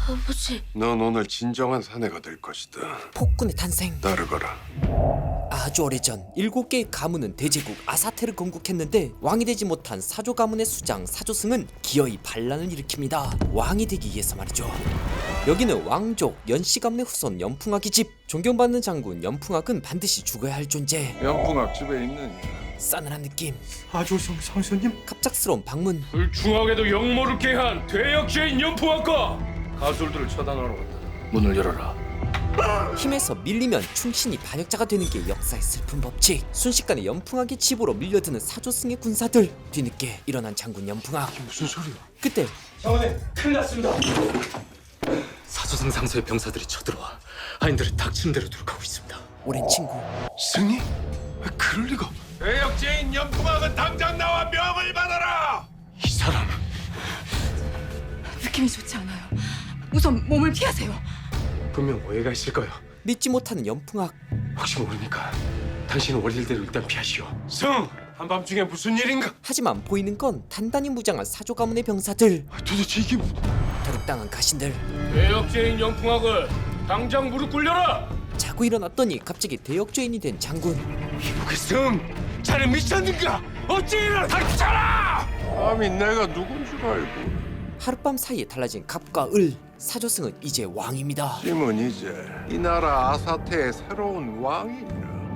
아버지. 넌 오늘 진정한 사내가 될 것이다. 폭군의 탄생. 따르거라. 아주 오래전 7개의 가문은 대제국 아사테를 건국했는데 왕이 되지 못한 사조 가문의 수장 사조승은 기어이 반란을 일으킵니다. 왕이 되기 위해서 말이죠. 여기는 왕족 연씨 가문의 후손 연풍학의 집. 존경받는 장군 연풍학은 반드시 죽어야 할 존재. 연풍학 집에 있느냐? 싸늘한 느낌. 아조성 상선님, 갑작스러운 방문. 불중하게도 역모를 깨한 퇴역죄인 연풍학과 가솔들을 처단하러 간다. 문을 열어라. 힘에서 밀리면 충신이 반역자가 되는 게 역사의 슬픈 법칙. 순식간에 연풍학의 집으로 밀려드는 사조승의 군사들. 뒤늦게 일어난 장군 연풍학. 무슨 소리야? 그때 장관님 큰일 났습니다. 사조승 상서의 병사들이 쳐들어와 하인들을 닥치는 대로 돌아가고 있습니다. 오랜 친구 승리? 그럴 리가. 퇴역죄인 연풍학은 당장 나와 명을 받아라. 이 사람 느낌이 좋지 않아요. 우선 몸을 피하세요. 분명 오해가 있을 거예요. 믿지 못하는 연풍학. 혹시 모르니까 당신은 월일대로 일단 피하시오. 승! 한밤중에 무슨 일인가? 하지만 보이는 건 단단히 무장한 사조 가문의 병사들. 도대체 이게 도륙당한 가신들. 퇴역죄인 연풍학을 당장 무릎 꿇려라. 자고 일어났더니 갑자기 대역죄인이 된 장군. 승! 자네 미쳤는가? 어찌 이런 닥쳐라! 감히 내가 누군 줄 알고. 하룻밤 사이에 달라진 갑과 을. 사조승은 이제 왕입니다. 짐은 이제 이 나라 아사테의 새로운 왕이라.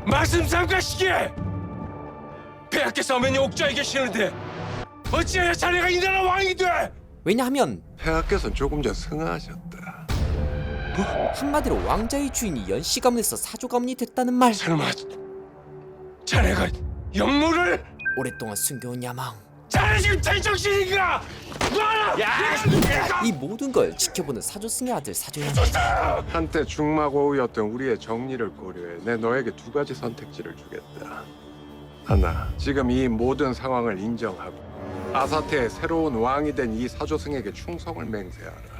말씀 삼가시게. 폐하께서 어머니 옥좌에 계시는데 어찌해야 자네가 이 나라 왕이 돼? 왜냐하면 폐하께서는 조금 전 승하하셨다. 한마디로 왕자의 주인이 연씨 가문에서 사조 가문이 됐다는 말. 설마 자네가 역모를? 오랫동안 숨겨온 야망. 자네 지금 제정신인가? 놔라! 이 모든 걸 지켜보는 사조승의 아들 사조연. 한때 중마고우였던 우리의 정리를 고려해 내 너에게 두 가지 선택지를 주겠다. 하나, 지금 이 모든 상황을 인정하고 아사테의 새로운 왕이 된 이 사조승에게 충성을 맹세하라.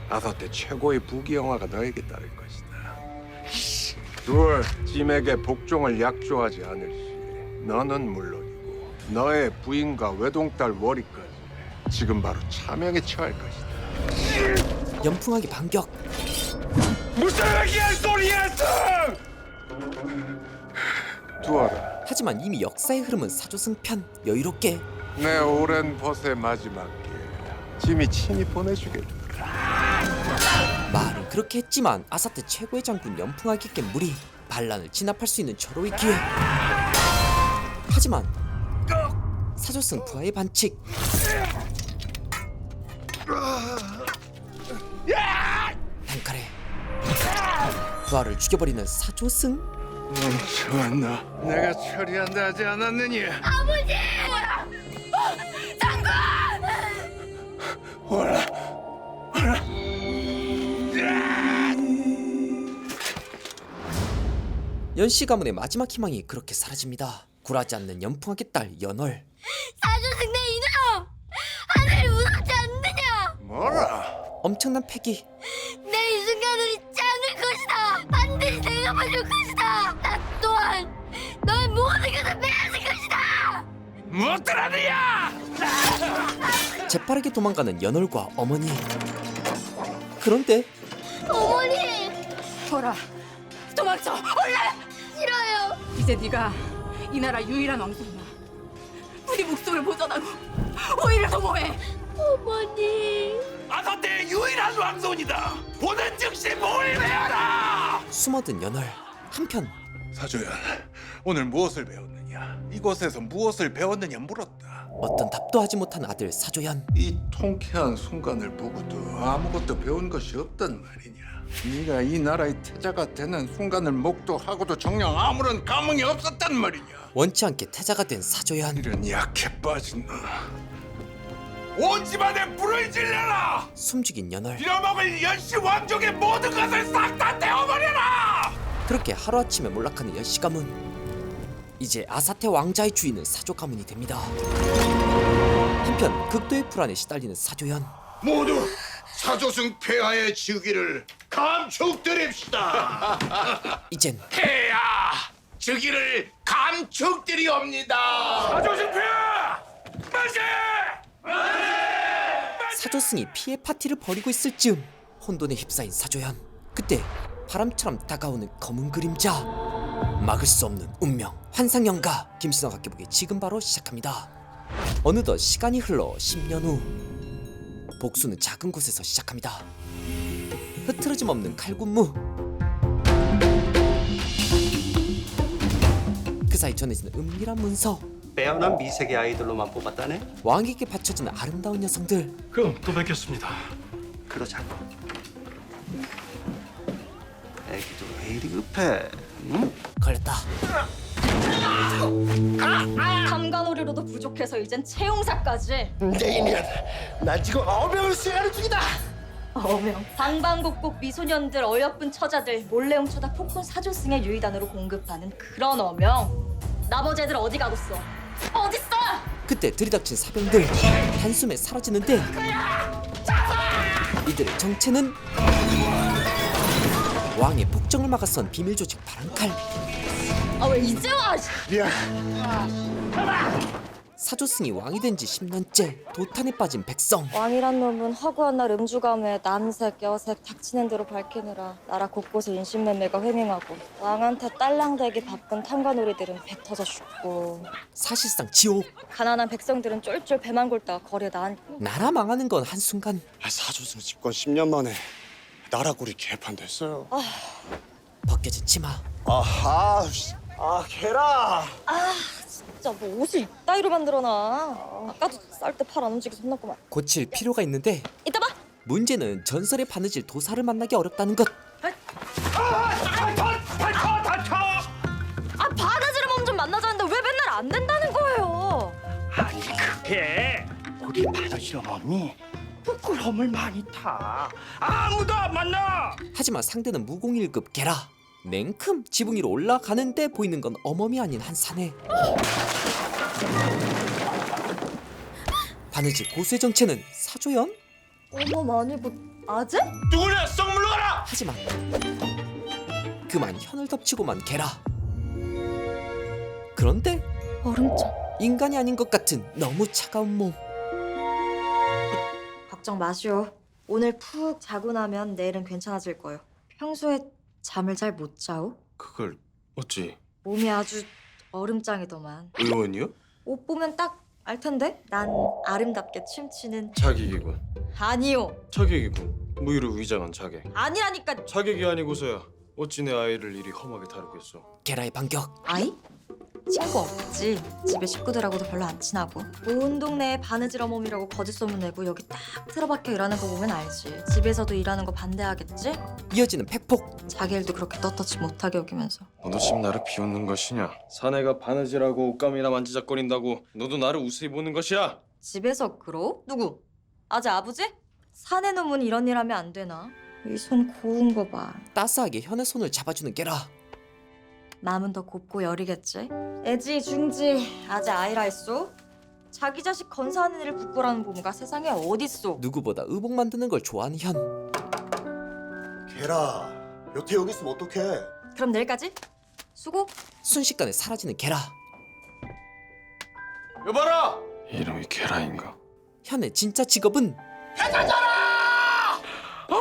아사테 최고의 부귀영화가 너에게 따를 것이다. 둘, 짐에게 복종을 약조하지 않을 시 너는 물론이고 너의 부인과 외동딸 월이까지 지금 바로 차명에 처할 것이다. 연풍학이 반격. 무슨 얘기할 소리야, 승! 두어라. 하지만 이미 역사의 흐름은 사조승 편. 여유롭게. 내 오랜 벗의 마지막 기회 짐이 친히 보내주겠다. 말은 그렇게 했지만 아사테 최고의 장군 연풍학이 깬 무리. 반란을 진압할 수 있는 절호의 기회. 하지만 사조승 부하의 반칙. 단칼에 부하를 죽여버리는 사조승. 좋았나? 내가 처리한다 하지 않았느니? 장군! 오라. 연씨 가문의 마지막 희망이 그렇게 사라집니다. 굴하지 않는 연풍학의 딸 연월. 사조승 내 이놈! 하늘이 무섭지 않느냐? 뭐라? 엄청난 패기. 내 이 순간을 잊지 않을 것이다! 반드시 내가 봐줄 것이다! 나 또한 너의 모든 것을 빼앗을 것이다! 무엇들하느냐? 재빠르게 도망가는 연월과 어머니. 그런데 어머니! 돌아 도망쳐! 올라! 싫어요! 이제 네가 이 나라 유일한 왕손이야. 부디 목숨을 보전하고 호의를 도모해. 어머니! 아사테의 유일한 왕손이다. 보는 즉시 모의해라. 숨어든 연월. 한편 사조연, 오늘 무엇을 배웠느냐? 이곳에서 무엇을 배웠느냐 물었다. 어떤 답도 하지 못한 아들 사조연. 이 통쾌한 순간을 보고도 아무것도 배운 것이 없단 말이냐? 네가 이 나라의 태자가 되는 순간을 목도하고도 정녕 아무런 감흥이 없었단 말이냐? 원치 않게 태자가 된 사조연. 이런 약해 빠진 너. 온 집안에 불을 질러라. 숨죽인 연월. 빌어먹을 연씨 왕족의 모든 것을 싹 다 태워버려라. 그렇게 하루아침에 몰락하는 연씨 가문. 이제 아사테 왕자의 주인은 사조 가문이 됩니다. 한편 극도의 불안에 시달리는 사조연. 모두 사조승 폐하의 즉위를 감축드립시다. 이젠 폐하 즉위를 감축드리옵니다. 사조승폐 만세! 사조승이 피해 파티를 벌이고 있을 즈음 혼돈에 휩싸인 사조연. 그때 바람처럼 다가오는 검은 그림자. 막을 수 없는 운명. 환상연가 김신호 각기보기 지금 바로 시작합니다. 어느덧 시간이 흘러 10년 후. 복수는 작은 곳에서 시작합니다. 흐트러짐 없는 칼군무. 그 사이 전해지는 은밀한 문서. 빼어난 미세계 아이돌로만 뽑았다네. 왕에게 바쳐지는 아름다운 여성들. 그럼 또 뵙겠습니다. 그러자고. 애기도 왜 이리 급해? 응? 걸렸다. 탐관오리로도 부족해서 이젠 채용사까지. 난 지금 어명을 수행하는 중이다. 어명. 방방곡곡 미소년들, 어여쁜 처자들 몰래 훔쳐다 폭군 사조승의 유이단으로 공급하는 그런 어명. 나머지 애들 어디 가뒀어? 어딨어? 그때 들이닥친 사병들 한숨에 사라지는데 이들의 정체는 왕의 폭정을 막아선 비밀 조직 바람칼. 아 왜 이제 와? 사조승이 왕이 된 지 10년째 도탄에 빠진 백성. 왕이란 놈은 허구한 날 음주감에 남색, 여색 닥치는 대로 밝히느라 나라 곳곳에 인신매매가 횡행하고 왕한테 딸랑대기 바쁜 탐관오리들은 배 터져 죽고 사실상 지옥. 가난한 백성들은 쫄쫄 배만 골다가 거리에 나앉고 나라 망하는 건 한순간. 사조승 집권 10년 만에 나라골이 개판됐어요. 벗겨진 치마. 개라. 진짜 뭐 옷을 이따위로 만들어놔. 아까도 쌀 때 팔 안 움직여서 혼났구만. 고칠 필요가 있는데 이따 봐. 문제는 전설의 바느질 도사를 만나기 어렵다는 것. 아 바느질 몸 좀 만나자는데 왜 맨날 안 된다는 거예요? 아니 그게 우리 바느질 어머니 부끄러움을 많이 타. 아무도 안 만나. 하지만 상대는 무공일급 게라. 냉큼 지붕 위로 올라가는데 보이는 건 어멈이 아닌 한 사내. 바느질 고수의 정체는 사조연? 어머 아니고 아재? 누구냐? 썩 물러가라! 하지만 그만 현을 덮치고만 게라. 그런데 얼음장. 인간이 아닌 것 같은 너무 차가운 몸. 걱정 마시오. 오늘 푹 자고 나면 내일은 괜찮아질 거예요. 평소에 잠을 잘 못 자오? 그걸 어찌? 몸이 아주 얼음장이더만. 의원이요? 옷 보면 딱 알 텐데? 난 아름답게 춤추는 자객이군. 아니요. 자객이군. 무의를 위장한 자객. 아니라니까. 자객이 아니고서야 어찌 내 아이를 이리 험하게 다루겠소? 게라의 반격. 아이? 친구 없지. 집에 식구들하고도 별로 안 친하고. 온 동네에 바느질 어멈이라고 거짓 소문내고 여기 딱 틀어박혀 일하는 거 보면 알지. 집에서도 일하는 거 반대하겠지? 이어지는 팩폭. 자기 일도 그렇게 떳떳이 못하게 여기면서. 너도 지금 나를 비웃는 것이냐? 사내가 바느질하고 옷감이나 만지작거린다고 너도 나를 우스히 보는 것이야? 집에서 그러? 누구? 아재 아버지? 사내 놈은 이런 일 하면 안 되나? 이 손 고운 거 봐. 따스하게 현의 손을 잡아주는 게라. 마음은 더 곱고 여리겠지? 애지 중지 아재 아이라 했소? 자기 자식 건사하는 일을 부끄러워하는 부모가 세상에 어딨소? 누구보다 의복 만드는 걸 좋아하는 현. 개라. 여태 여기 있으면 어떡해? 그럼 내일까지? 수고. 순식간에 사라지는 게라. 여봐라! 이름이 게라인가? 현의 진짜 직업은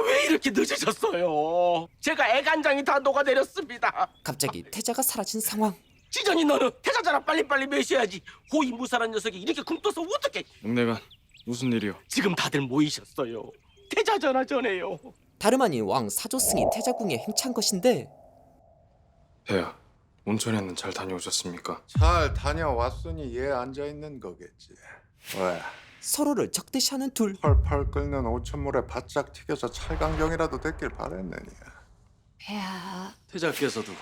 왜 이렇게 늦으셨어요? 제가 애간장이 다 녹아내렸습니다. 갑자기 태자가 사라진 상황. 지전이 너는 태자잖아. 빨리빨리 매셔야지. 호위무사란 녀석이 이렇게 굶떠서 어떡해? 웅내간 무슨 일이요? 지금 다들 모이셨어요. 태자전화 전해요. 다름 아닌 왕 사조승이 태자궁에 행차한 것인데 폐하, 온천에는 잘 다녀오셨습니까? 잘 다녀왔으니 얘 앉아있는 거겠지. 왜? 서로를 적대시하는 둘. 펄펄 끓는 오천물에 바짝 튀겨서 찰강경이라도 됐길 바랬느냐. 배야. 태자께서도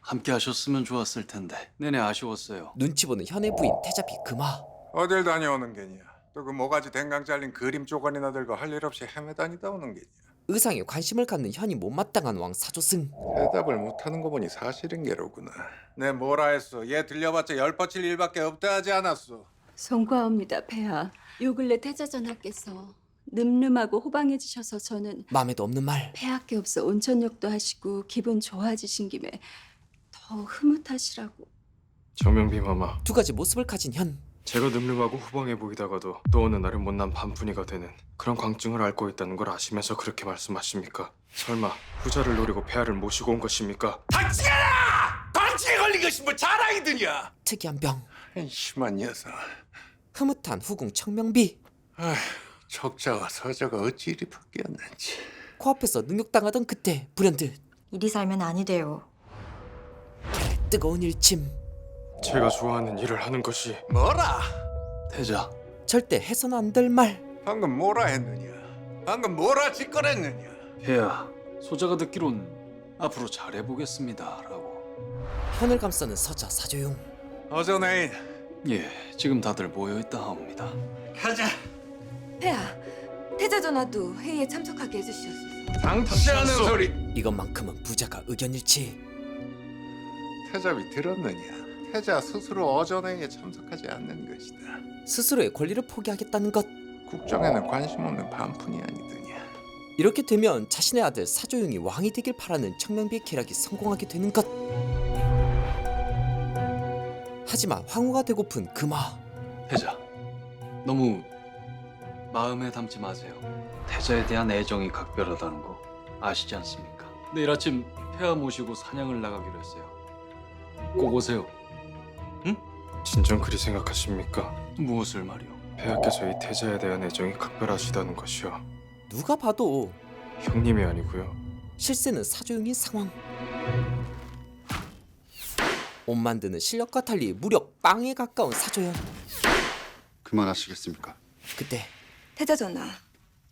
함께 하셨으면 좋았을 텐데 내내 아쉬웠어요. 눈치 보는 현의 부인 태자비 금화. 어딜 다녀오는 게냐. 또 그 모가지 댕강 잘린 그림 쪼가리나 들고 할 일 없이 헤매다니다 오는 게냐. 의상에 관심을 갖는 현이 못마땅한 왕 사조승. 대답을 못하는 거 보니 사실인 게로구나. 내 뭐라 했어. 얘 들려봤자 열 뻗칠 일밖에 없다 하지 않았어. 송구하옵니다, 폐하. 요 근래 태자전하께서 늠름하고 호방해지셔서 저는 마음에도 없는 말. 폐하께 없어 온천욕도 하시고 기분 좋아지신 김에 더 흐뭇하시라고. 정명비 마마. 두 가지 모습을 가진 현. 제가 늠름하고 후방해 보이다가도 또 어느 날은 못난 반푼이가 되는 그런 광증을 앓고 있다는 걸 아시면서 그렇게 말씀하십니까? 설마 후자를 노리고 폐하를 모시고 온 것입니까? 닥치거라! 반칙에 걸린 것이 뭐 자랑이더냐? 특이한 병, 이 심한 녀석. 흐뭇한 후궁 청명비. 아휴, 척자와 서자가 어찌 이리 바뀌었는지. 코앞에서 능욕당하던 그때 불현듯 이리 살면 아니 돼요. 뜨거운 일침. 제가 좋아하는 일을 하는 것이 뭐라? 태자. 절대 해서는 안 될 말. 방금 뭐라 했느냐? 방금 뭐라 짓거렸느냐? 폐하, 소자가 듣기론 앞으로 잘해보겠습니다라고. 현을 감싸는 서자 사조용. 어전에 예, 지금 다들 모여있다 하옵니다. 가자. 폐하, 태자 전하도 회의에 참석하게 해주시옵소서. 당치하는 소리. 이것만큼은 부자가 의견일치. 태자비 들었느냐? 태자 스스로 어전회의에 참석하지 않는 것이다. 스스로의 권리를 포기하겠다는 것. 국정에는 관심 없는 반푼이 아니더냐. 이렇게 되면 자신의 아들 사조용이 왕이 되길 바라는 청명비의 계략이 성공하게 되는 것. 하지만 황후가 되고픈 금화. 태자, 너무 마음에 담지 마세요. 태자에 대한 애정이 각별하다는 거 아시지 않습니까? 내일 아침 폐하 모시고 사냥을 나가기로 했어요. 꼭 오세요. 진정 그리 생각하십니까? 무엇을 말이오? 폐하께서 이 태자에 대한 애정이 각별하시다는 것이요. 누가 봐도 형님이 아니고요. 실세는 사조용인 상황. 옷 만드는 실력과 달리 무려 빵에 가까운 사조연. 그만하시겠습니까? 그때 태자 전하,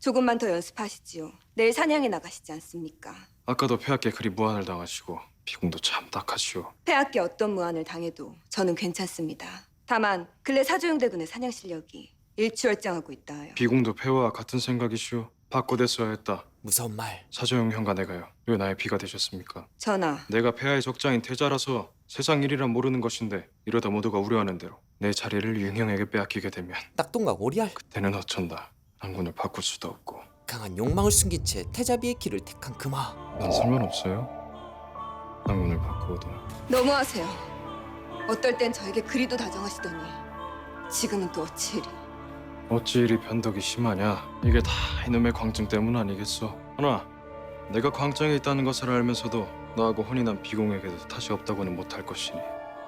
조금만 더 연습하시지요. 내일 사냥에 나가시지 않습니까? 아까도 폐하께 그리 무안을 당하시고 비공도 참 딱하시오. 폐하께 어떤 무안을 당해도 저는 괜찮습니다. 다만 근래 사조용대군의 사냥 실력이 일취월장하고 있다 하여. 비공도 폐하와 같은 생각이시오. 바꿔댔어야 했다. 무서운 말. 사조영 형과 내가요. 왜 나의 비가 되셨습니까? 전하, 내가 폐하의 적장인 태자라서 세상 일이란 모르는 것인데 이러다 모두가 우려하는 대로 내 자리를 유형에게 빼앗기게 되면 낙동강 오리알. 그때는 어쩐다. 랑군을 바꿀 수도 없고. 강한 욕망을 숨긴 채 태자비의 길을 택한 금화. 난 상관없어요. 랑군을 바꾸어도. 너무하세요. 어떨 땐 저에게 그리도 다정하시더니 지금은 또 어찌 이리. 어찌 이리 변덕이 심하냐? 이게 다 이놈의 광증 때문 아니겠어? 하나, 내가 광장에 있다는 것을 알면서도 너하고 혼이 난 비공에게도 탓이 없다고는 못할 것이니.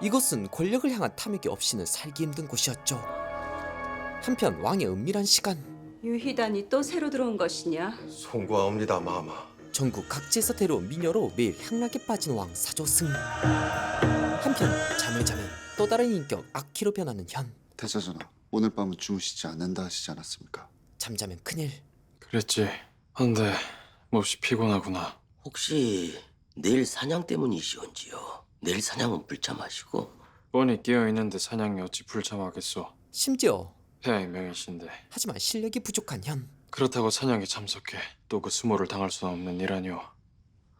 이곳은 권력을 향한 탐욕이 없이는 살기 힘든 곳이었죠. 한편 왕의 은밀한 시간. 유희단이 또 새로 들어온 것이냐? 송구하옵니다, 마마. 전국 각지에서 데려온 미녀로 매일 향락에 빠진 왕 사조승. 한편 잠을 자면 또 다른 인격 아키로 변하는 현. 태자 전하, 오늘 밤은 주무시지 않는다 하시지 않았습니까? 잠자면 큰일. 그랬지. 한데 몹시 피곤하구나. 혹시 내일 사냥 때문이시온지요? 내일 사냥은 불참하시고. 뻔히 깨어있는데 사냥이 어찌 불참하겠소. 심지어 폐하의 명이신데. 하지만 실력이 부족한 현. 그렇다고 사냥에 참석해 또 그 수모를 당할 수는 없는 일 아니오.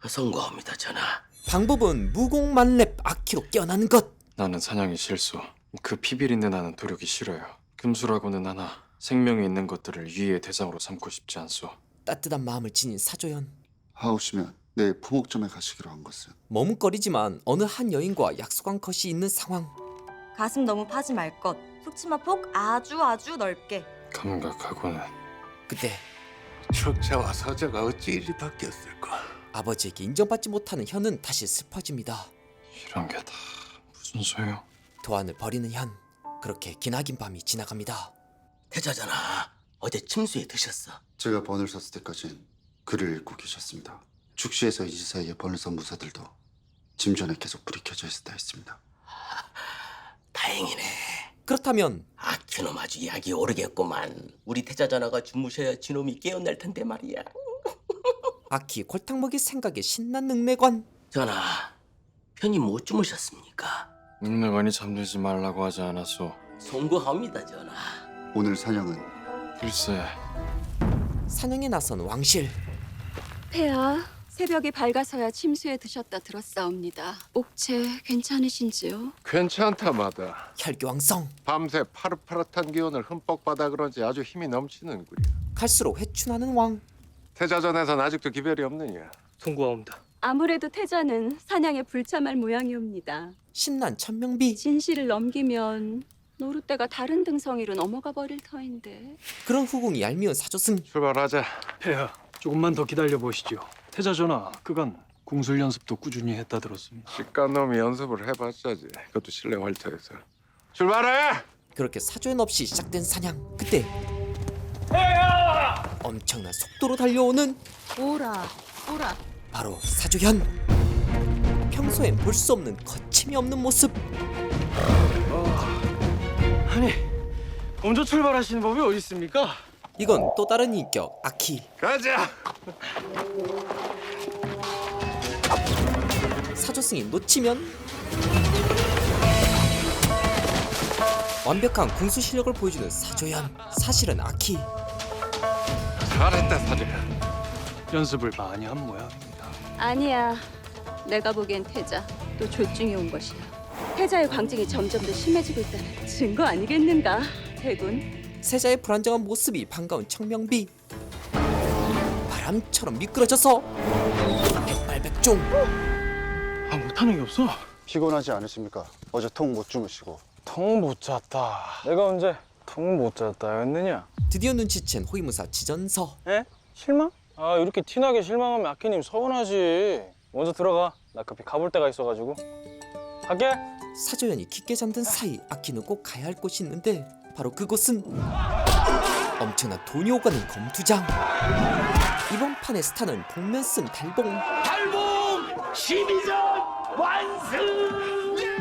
성공합니다, 전하. 방법은 무공만렙 아키로 깨어나는 것. 나는 사냥이 실수. 그 피비린내 나는 도력이 싫어요. 금수라고는 하나 생명이 있는 것들을 유의의 대상으로 삼고 싶지 않소. 따뜻한 마음을 지닌 사조연. 하오시면 내일 포목점에 가시기로 한 것은? 머뭇거리지만 어느 한 여인과 약속한 것이 있는 상황. 가슴 너무 파지 말 것. 속치마 폭 아주 넓게. 감각하고는. 그때 척자와 서자가 어찌 이리 바뀌었을까? 아버지에게 인정받지 못하는 현은 다시 슬퍼집니다. 이런 게 다 무슨 소용? 도안을 버리는 현. 그렇게 기나긴 밤이 지나갑니다. 태자 전하, 어제 침수에 드셨어? 제가 번을 섰을 때까진 글을 읽고 계셨습니다. 축시에서 이지 사이에 번을 선 무사들도 짐전에 계속 불이 켜져 있었다 했습니다. 다행이네. 그렇다면 아키놈 아주 약이 오르겠구만. 우리 태자 전하가 주무셔야 지놈이 깨어날 텐데 말이야. 아키 골탕 먹일 생각에 신난 능내관. 전하, 편히 못 주무셨습니까? 능력원이 잠들지 말라고 하지 않았소. 송구합니다, 전하. 오늘 사냥은? 글쎄. 사냥에 나선 왕실. 폐하, 새벽이 밝아서야 침수에 드셨다 들었사옵니다. 옥체 괜찮으신지요? 괜찮다마다. 혈교왕성. 밤새 파릇파릇한 기운을 흠뻑 받아 그런지 아주 힘이 넘치는구려. 갈수록 회춘하는 왕. 태자전에선 아직도 기별이 없느냐? 송구하옵니다. 아무래도 태자는 사냥에 불참할 모양이옵니다. 신난 천명비. 진실을 넘기면 노릇대가 다른 등성이로 넘어가 버릴 터인데. 그런 후궁이 얄미운 사조승. 출발하자. 폐하, 조금만 더 기다려 보시죠. 태자 전하, 그간 궁술 연습도 꾸준히 했다 들었습니다. 식간놈이 연습을 해봤자지. 그것도 실내 활터에서. 출발해! 그렇게 사조연 없이 시작된 사냥. 그때 엄청난 속도로 달려오는 오라. 바로 사조연. 평소엔 볼 수 없는 거침이 없는 모습. 아니, 먼저 출발하시는 법이 어디 있습니까? 이건 또 다른 인격 아키. 가자! 사조승이 놓치면 완벽한 궁수 실력을 보여주는 사조연. 사실은 아키. 잘했다, 사조연. 연습을 많이 한 모양입니다. 아니야. 내가 보기엔 태자 또 조증이 온 것이야. 태자의 광증이 점점 더 심해지고 있다는 증거 아니겠는가, 대군? 세자의 불안정한 모습이 반가운 청명비. 바람처럼 미끄러져서 백발백중. 아, 못하는 게 없어. 피곤하지 않으십니까? 어제 통 못 주무시고. 통 못 잤다. 내가 언제 통 못 잤다였느냐? 드디어 눈치챈 호위무사 지전서. 에? 실망? 아, 이렇게 티나게 실망하면 아키님 서운하지. 먼저 들어가. 나 급히 가볼 데가 있어가지고. 갈게. 사조연이 깊게 잠든 사이 아키는 꼭 가야 할 곳이 있는데 바로 그곳은 엄청난 돈이 오가는 검투장. 이번 판의 스타는 복면 쓴 달봉. 12전 완승!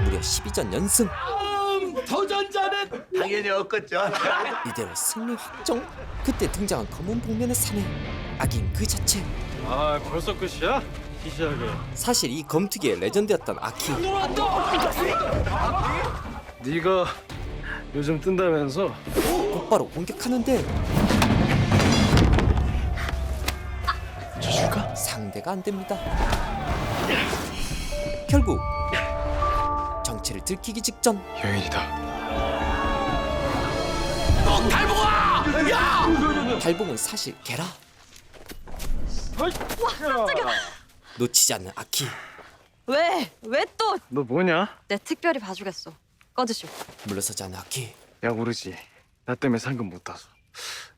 무려 12전 연승. 도전자는 당연히 없겠죠. 이대로 승리 확정? 그때 등장한 검은 복면의 사내. 악인 그 자체. 아, 벌써 끝이야? 희시하게. 사실 이 검투기의 레전드였던 아키. 네가 요즘 뜬다면서? 곧바로 공격하는데 쳐줄까? 상대가 안 됩니다. 결국 정체를 들키기 직전 여인이다. 달봉아! 야! 달봉은 사실 개라. 놓치지 않는 아키. 왜 또? 너 뭐냐? 내 특별히 봐주겠어. 꺼주시오. 물러서지 않는 아키. 야, 모르지. 나 때문에 상금 못 타서.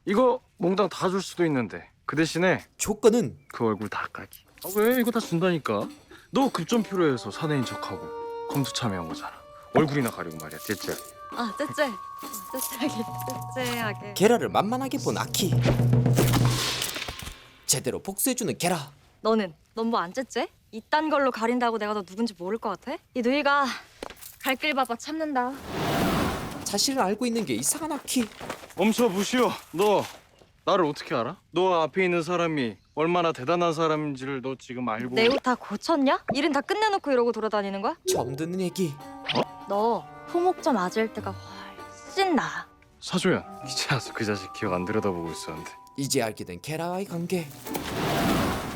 이거 몽땅 다 줄 수도 있는데 그 대신에 조건은 그 얼굴 다 까기. 아, 왜? 이거 다 준다니까. 너 급전 필요해서 사내인 척하고 검수 참여한 거잖아. 얼굴이나 가리고 말이야. 됐지? 아, 쎄하게. 게라를 만만하게 본 아키. 제대로 복수해주는 게라. 넌 뭐 안 째째? 이딴 걸로 가린다고 내가 너 누군지 모를 것 같아? 이 누이가 갈 길 봐봐 참는다. 자신을 알고 있는 게 이상한 아키. 멈춰 보시오. 너 나를 어떻게 알아? 너 앞에 있는 사람이 얼마나 대단한 사람인지를 너 지금 알고. 내 옷 다 고쳤냐? 일은 다 끝내놓고 이러고 돌아다니는 거야? 처음 듣는 얘기. 너 포목점 아재일 때가 훨씬 나아. 사조연, 이제 와서 그 자식 기억 안 들여다보고 있었는데. 이제 알게 된 게라와의 관계.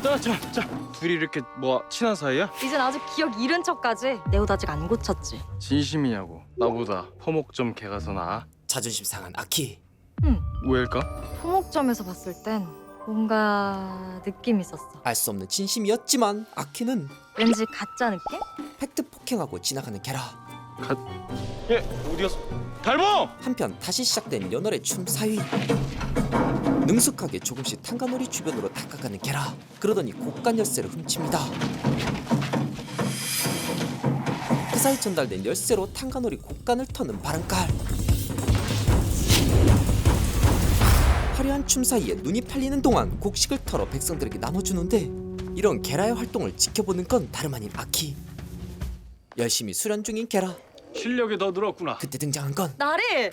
자, 둘이 이렇게 뭐 친한 사이야? 이젠 아주 기억 잃은 척까지. 내 옷 아직 안 고쳤지? 진심이냐고. 나보다 퍼목점 개가 더 나아? 자존심 상한 아키. 응. 왜일까? 포목점에서 봤을 땐 뭔가 느낌이 있었어. 알 수 없는 진심이었지만 아키는 왠지 가짜 느낌? 팩트 폭행하고 지나가는 게라. 예, 어디 갔어? 달봉! 한편 다시 시작된 연월의 춤 사위. 능숙하게 조금씩 탄가놀이 주변으로 다가가는 게라. 그러더니 곡간 열쇠를 훔칩니다. 그 사이 전달된 열쇠로 탄가놀이 곡간을 터는 바람깔. 화려한 춤 사이에 눈이 팔리는 동안 곡식을 털어 백성들에게 나눠주는데 이런 게라의 활동을 지켜보는 건 다름 아닌 아키. 열심히 수련 중인 게라. 실력이 더 늘었구나. 그때 등장한 건 나리!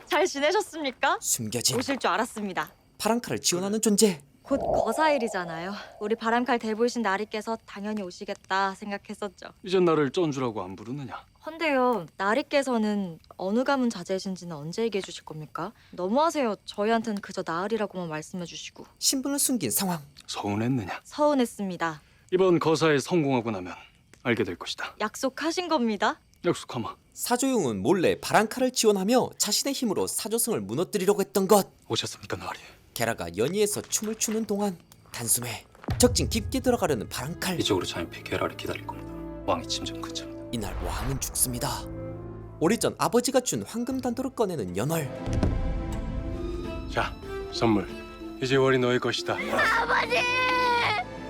잘 지내셨습니까? 숨겨진 오실 줄 알았습니다. 파랑칼을 지원하는 존재. 곧 거사일이잖아요. 우리 바람칼 대보이신 나리께서 당연히 오시겠다 생각했었죠. 이젠 나를 쩐주라고 안 부르느냐? 헌데요, 나리께서는 어느 가문 자제이신지는 언제 얘기해 주실 겁니까? 너무하세요. 저희한테는 그저 나으리라고만 말씀해 주시고. 신분을 숨긴 상황. 서운했느냐? 서운했습니다. 이번 거사에 성공하고 나면 알게 될 것이다. 약속하신 겁니다. 약속하마. 사조용은 몰래 바람칼을 지원하며 자신의 힘으로 사조승을 무너뜨리려고 했던 것. 오셨습니까, 나리? 게라가 연희에서 춤을 추는 동안 단숨에 적진 깊게 들어가려는 바람칼. 이쪽으로 잠입해 게라를 기다릴 겁니다. 왕이 침전 근처입니다. 이날 왕은 죽습니다. 오래전 아버지가 준 황금 단도를 꺼내는 연월. 자, 선물. 이제 월이 너의 것이다. 아버지!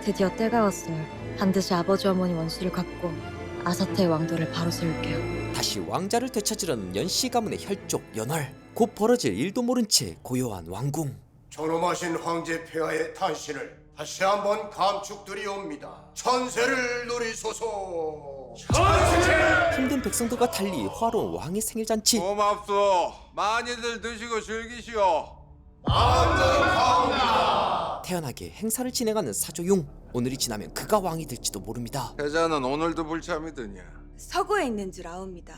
드디어 때가 왔어요. 반드시 아버지 어머니 원수를 갚고 아사테의 왕도를 바로 세울게요. 다시 왕자를 되찾으려는 연씨 가문의 혈족 연월. 곧 벌어질 일도 모른 채 고요한 왕궁. 존엄하신 황제 폐하의 탄신을 다시 한번 감축드리옵니다. 천세를 누리소서. 힘든 백성들과 달리 화로운 왕의 생일잔치. 고맙소. 많이들 드시고 즐기시오. 태연하게 행사를 진행하는 사조용. 오늘이 지나면 그가 왕이 될지도 모릅니다. 태자는 오늘도 불참이더냐. 서구에 있는 줄 아옵니다.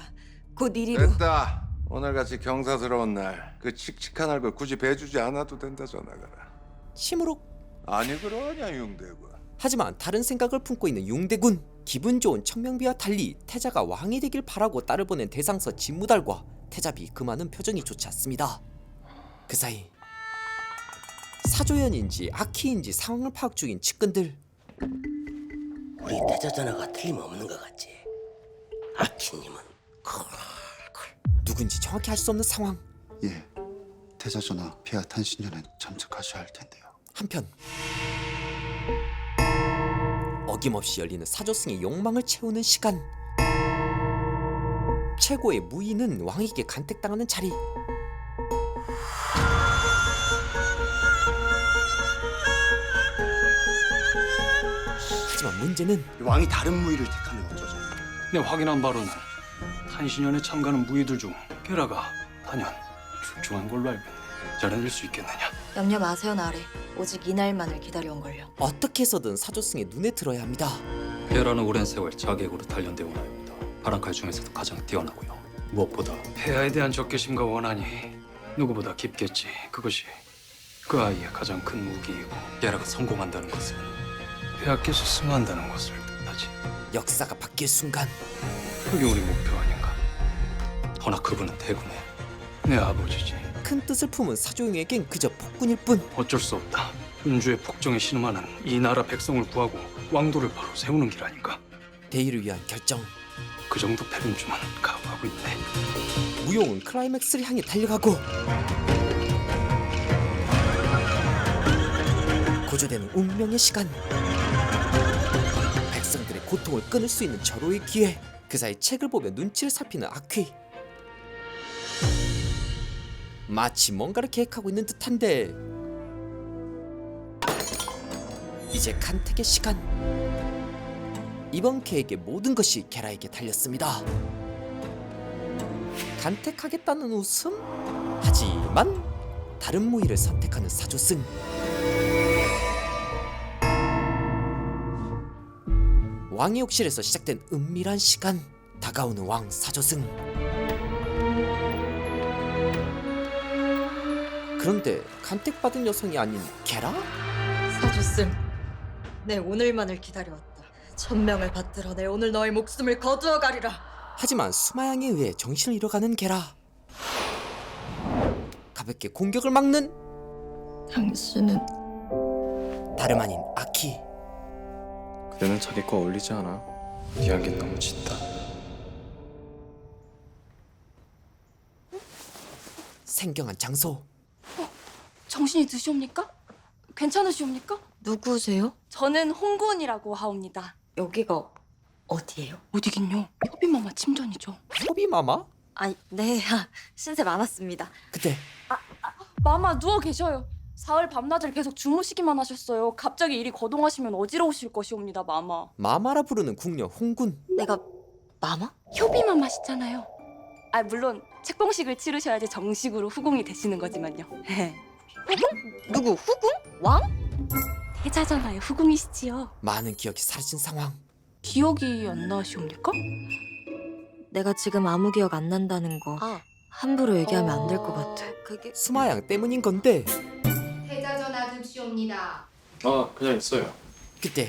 곧 이리로. 됐다. 오늘같이 경사스러운 날 그 칙칙한 얼굴 굳이 배주지 않아도 된다 전하거라. 심으로. 아니 그러냐 융대군. 하지만 다른 생각을 품고 있는 융대군. 기분 좋은 청명비와 달리 태자가 왕이 되길 바라고 딸을 보낸 대상서 진무달과 태자비 그 많은 표정이 좋지 않습니다. 그 사이 사조연인지 아키인지 상황을 파악 중인 측근들. 우리 태자 전하가 틀림없는 것 같지. 아키님은 누군지 정확히 알 수 없는 상황. 예, 태자전하 폐하 탄신년엔 참석하셔야 할 텐데요. 한편 어김없이 열리는 사조승의 욕망을 채우는 시간. 최고의 무인은 왕에게 간택당하는 자리. 하지만 문제는 왕이 다른 무의를 택하면 어쩌죠? 내 확인한 바로는 탄신년에 참가하는 무의들 중 게라가 단연 출중한 걸로 알고 있네. 잘해낼 수 있겠느냐? 염려 마세요 나래. 오직 이날만을 기다려온걸요. 어떻게 해서든 사조승의 눈에 들어야 합니다. 게라는 오랜 세월 자객으로 단련되어 온 아입니다. 바람칼 중에서도 가장 뛰어나고요. 무엇보다 폐하에 대한 적개심과 원한이 누구보다 깊겠지. 그것이 그 아이의 가장 큰 무기이고 게라가 성공한다는 것은 폐하께서 승한다는 것을 뜻하지. 역사가 바뀔 순간 그게 우리 목표 아닌가? 허나 그분은 대군의 내 아버지지. 큰 뜻을 품은 사조용에겐 그저 폭군일 뿐. 어쩔 수 없다. 은주의 폭정에 신음하는 이 나라 백성을 구하고 왕도를 바로 세우는 길 아닌가? 대의를 위한 결정. 그 정도 패륜주만 각오하고 있네. 무용은 클라이맥스를 향해 달려가고 고조되는 운명의 시간. 백성들의 고통을 끊을 수 있는 절호의 기회. 그 사이 책을 보며 눈치를 살피는 아퀴. 마치 뭔가를 계획하고 있는 듯한데 이제 간택의 시간. 이번 계획의 모든 것이 게라에게 달렸습니다. 간택하겠다는 웃음? 하지만 다른 무의를 선택하는 사조승. 왕의 욕실에서 시작된 은밀한 시간. 다가오는 왕 사조승. 그런데 간택받은 여성이 아닌 게라? 사조승, 내 오늘만을 기다려왔다. 천명을 받들어 내 오늘 너의 목숨을 거두어 가리라. 하지만 수마양에 의해 정신을 잃어가는 게라. 가볍게 공격을 막는 당신은 다름 아닌 아키. 그대는 자기 거 어울리지 않아. 네 한겐 너무 짙다. 생경한 장소. 정신이 드시옵니까? 괜찮으시옵니까? 누구세요? 저는 홍군이라고 하옵니다. 여기가 어디예요? 어디긴요? 협빈마마 침전이죠. 소비마마? 아, 네. 신세 많았습니다. 그때 마마 누워 계셔요. 사흘 밤낮을 계속 주무시기만 하셨어요. 갑자기 일이 거동하시면 어지러우실 것이옵니다, 마마. 마마라 부르는 궁녀 홍군. 내가 마마? 효비마마시잖아요. 아 물론 책봉식을 치르셔야지 정식으로 후궁이 되시는 거지만요. 후궁? 누구? 후궁? 왕? 태자잖아요. 후궁이시지요. 많은 기억이 사라진 상황. 기억이 안 나시옵니까? 내가 지금 아무 기억 안 난다는 거 함부로 얘기하면 안 될 것 같아. 그게 수마양 때문인 건데. 태자 전하 듭시옵니다. 그냥 있어요. 그때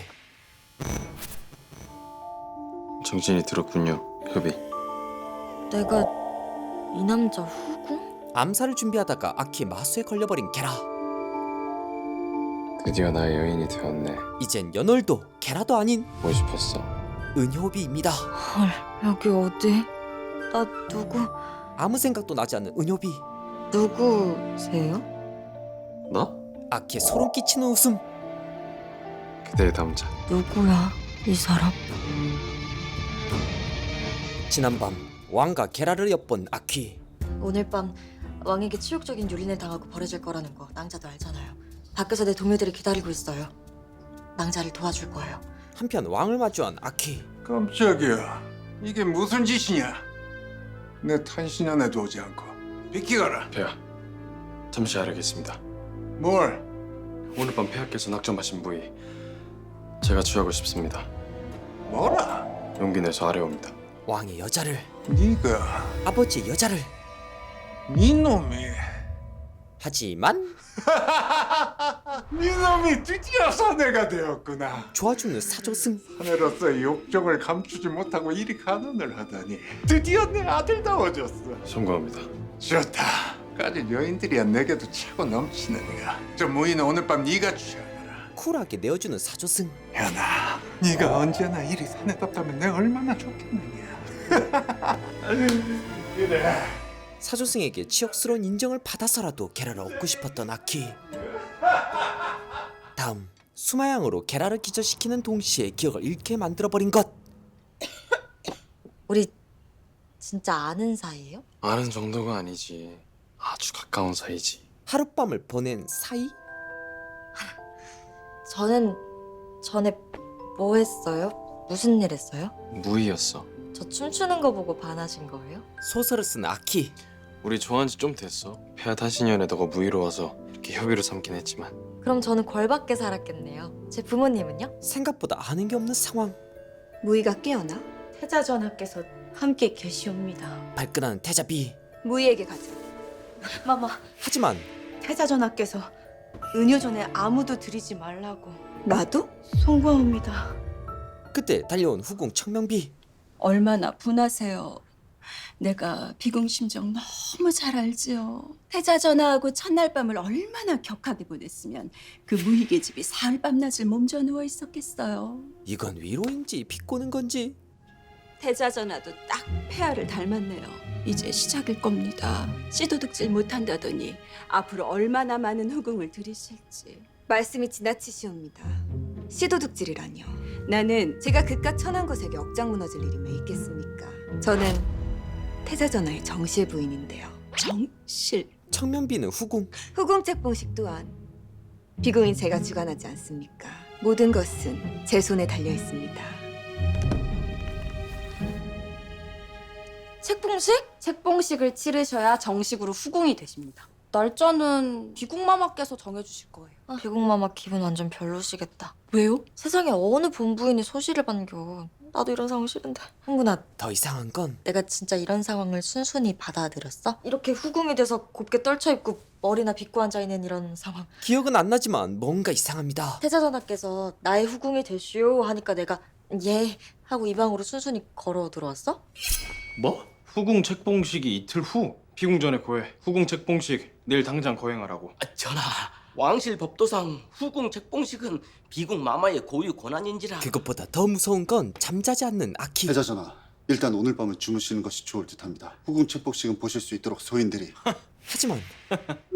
정신이 들었군요, 협이. 내가 이 남자 후궁? 암살을 준비하다가 아키의 마수에 걸려버린 게라. 드디어 나의 여인이 되었네. 이젠 연월도 게라도 아닌 보고 싶었어. 은효비입니다. 헐, 여기 어디? 나 누구? 아무 생각도 나지 않는 은효비. 누구세요? 나? 아키의 소름 끼치는 웃음. 그대의 남자. 누구야 이 사람? 지난밤 왕과 게라를 엿본 아키. 오늘 밤 왕에게 치욕적인 유린을 당하고 버려질 거라는 거 낭자도 알잖아요. 밖에서 내 동료들이 기다리고 있어요. 낭자를 도와줄 거예요. 한편 왕을 마주한 아키. 깜짝이야. 이게 무슨 짓이냐? 내 탄신년에도 오지 않고 비키가라. 폐하, 잠시 알아겠습니다. 뭘? 오늘 밤 폐하께서 낙점하신 부위 제가 취하고 싶습니다. 뭐라? 용기 내서 아래옵니다. 왕의 여자를, 네가 아버지의 여자를. 니놈이 하지만 니놈이 드디어 사내가 되었구나. 좋아 죽는 사조승. 하늘로서의 욕정을 감추지 못하고 이리 간언을 하다니 드디어 내 아들다워졌어. 성공합니다. 좋다. 가진 여인들이야 내게도 차고 넘치느니가. 저 무인은 오늘 밤 네가 취하거라. 쿨하게 내어주는 사조승. 현아, 네가 언제나 이리 사내답다면 내가 얼마나 좋겠느냐. 그래. 사조승에게 치욕스러운 인정을 받아서라도 게라를 얻고 싶었던 아키. 다음 수마양으로 게라를 기절시키는 동시에 기억을 잃게 만들어버린 것. 우리 진짜 아는 사이예요? 아는 정도가 아니지. 아주 가까운 사이지. 하룻밤을 보낸 사이? 저는 전에 뭐 했어요? 무슨 일 했어요? 무의였어. 저 춤추는 거 보고 반하신 거예요? 소설을 쓴 아키. 우리 좋아한 지 좀 됐어. 폐하 탄신년에 너가 무의로 와서 이렇게 협의로 삼긴 했지만 그럼 저는 궐밖에 살았겠네요. 제 부모님은요? 생각보다 아는 게 없는 상황. 무희가 깨어나? 태자 전하께서 함께 계시옵니다. 발끈하는 태자비. 무희에게 가자. 마마, 하지만 태자 전하께서 은효전에 아무도 들이지 말라고. 나도? 송구합니다. 그때 달려온 후궁 청명비. 얼마나 분하세요. 내가 비공 심정 너무 잘 알지요. 태자 전하하고 첫날 밤을 얼마나 격하게 보냈으면 그 무희 계집이 사흘 밤낮을 몸져 누워 있었겠어요. 이건 위로인지 비꼬는 건지. 태자 전하도 딱 폐하를 닮았네요. 이제 시작일 겁니다. 씨도둑질 못한다더니 앞으로 얼마나 많은 후궁을 들이실지. 말씀이 지나치시옵니다. 씨도둑질이라뇨. 나는 제가 그깟 천한 것에게 억장 무너질 일이 왜 있겠습니까? 저는 태자 전하의 정실 부인인데요. 정실? 청면비는 후궁. 후궁 책봉식 또한 비궁인 제가 주관하지 않습니까? 모든 것은 제 손에 달려 있습니다. 책봉식? 책봉식을 치르셔야 정식으로 후궁이 되십니다. 날짜는 비궁마마께서 정해주실 거예요. 비공마마 기분 완전 별로시겠다. 왜요? 세상에 어느 본부인이 소시를 반겨. 나도 이런 상황 싫은데. 흥분아, 더 이상한 건 내가 진짜 이런 상황을 순순히 받아들였어? 이렇게 후궁이 돼서 곱게 떨쳐입고 머리나 빗고 앉아있는 이런 상황. 기억은 안 나지만 뭔가 이상합니다. 태자 전하께서 나의 후궁이 되시오 하니까 내가 예 하고 이 방으로 순순히 걸어 들어왔어? 뭐? 후궁 책봉식이 이틀 후? 비궁 전에 고해. 후궁 책봉식 내일 당장 거행하라고. 전하, 왕실 법도상 후궁 책봉식은 비궁 마마의 고유 권한인지라. 그것보다 더 무서운 건 잠자지 않는 아키. 태자 전하, 일단 오늘 밤은 주무시는 것이 좋을 듯합니다. 후궁 책복식은 보실 수 있도록 소인들이. 하지만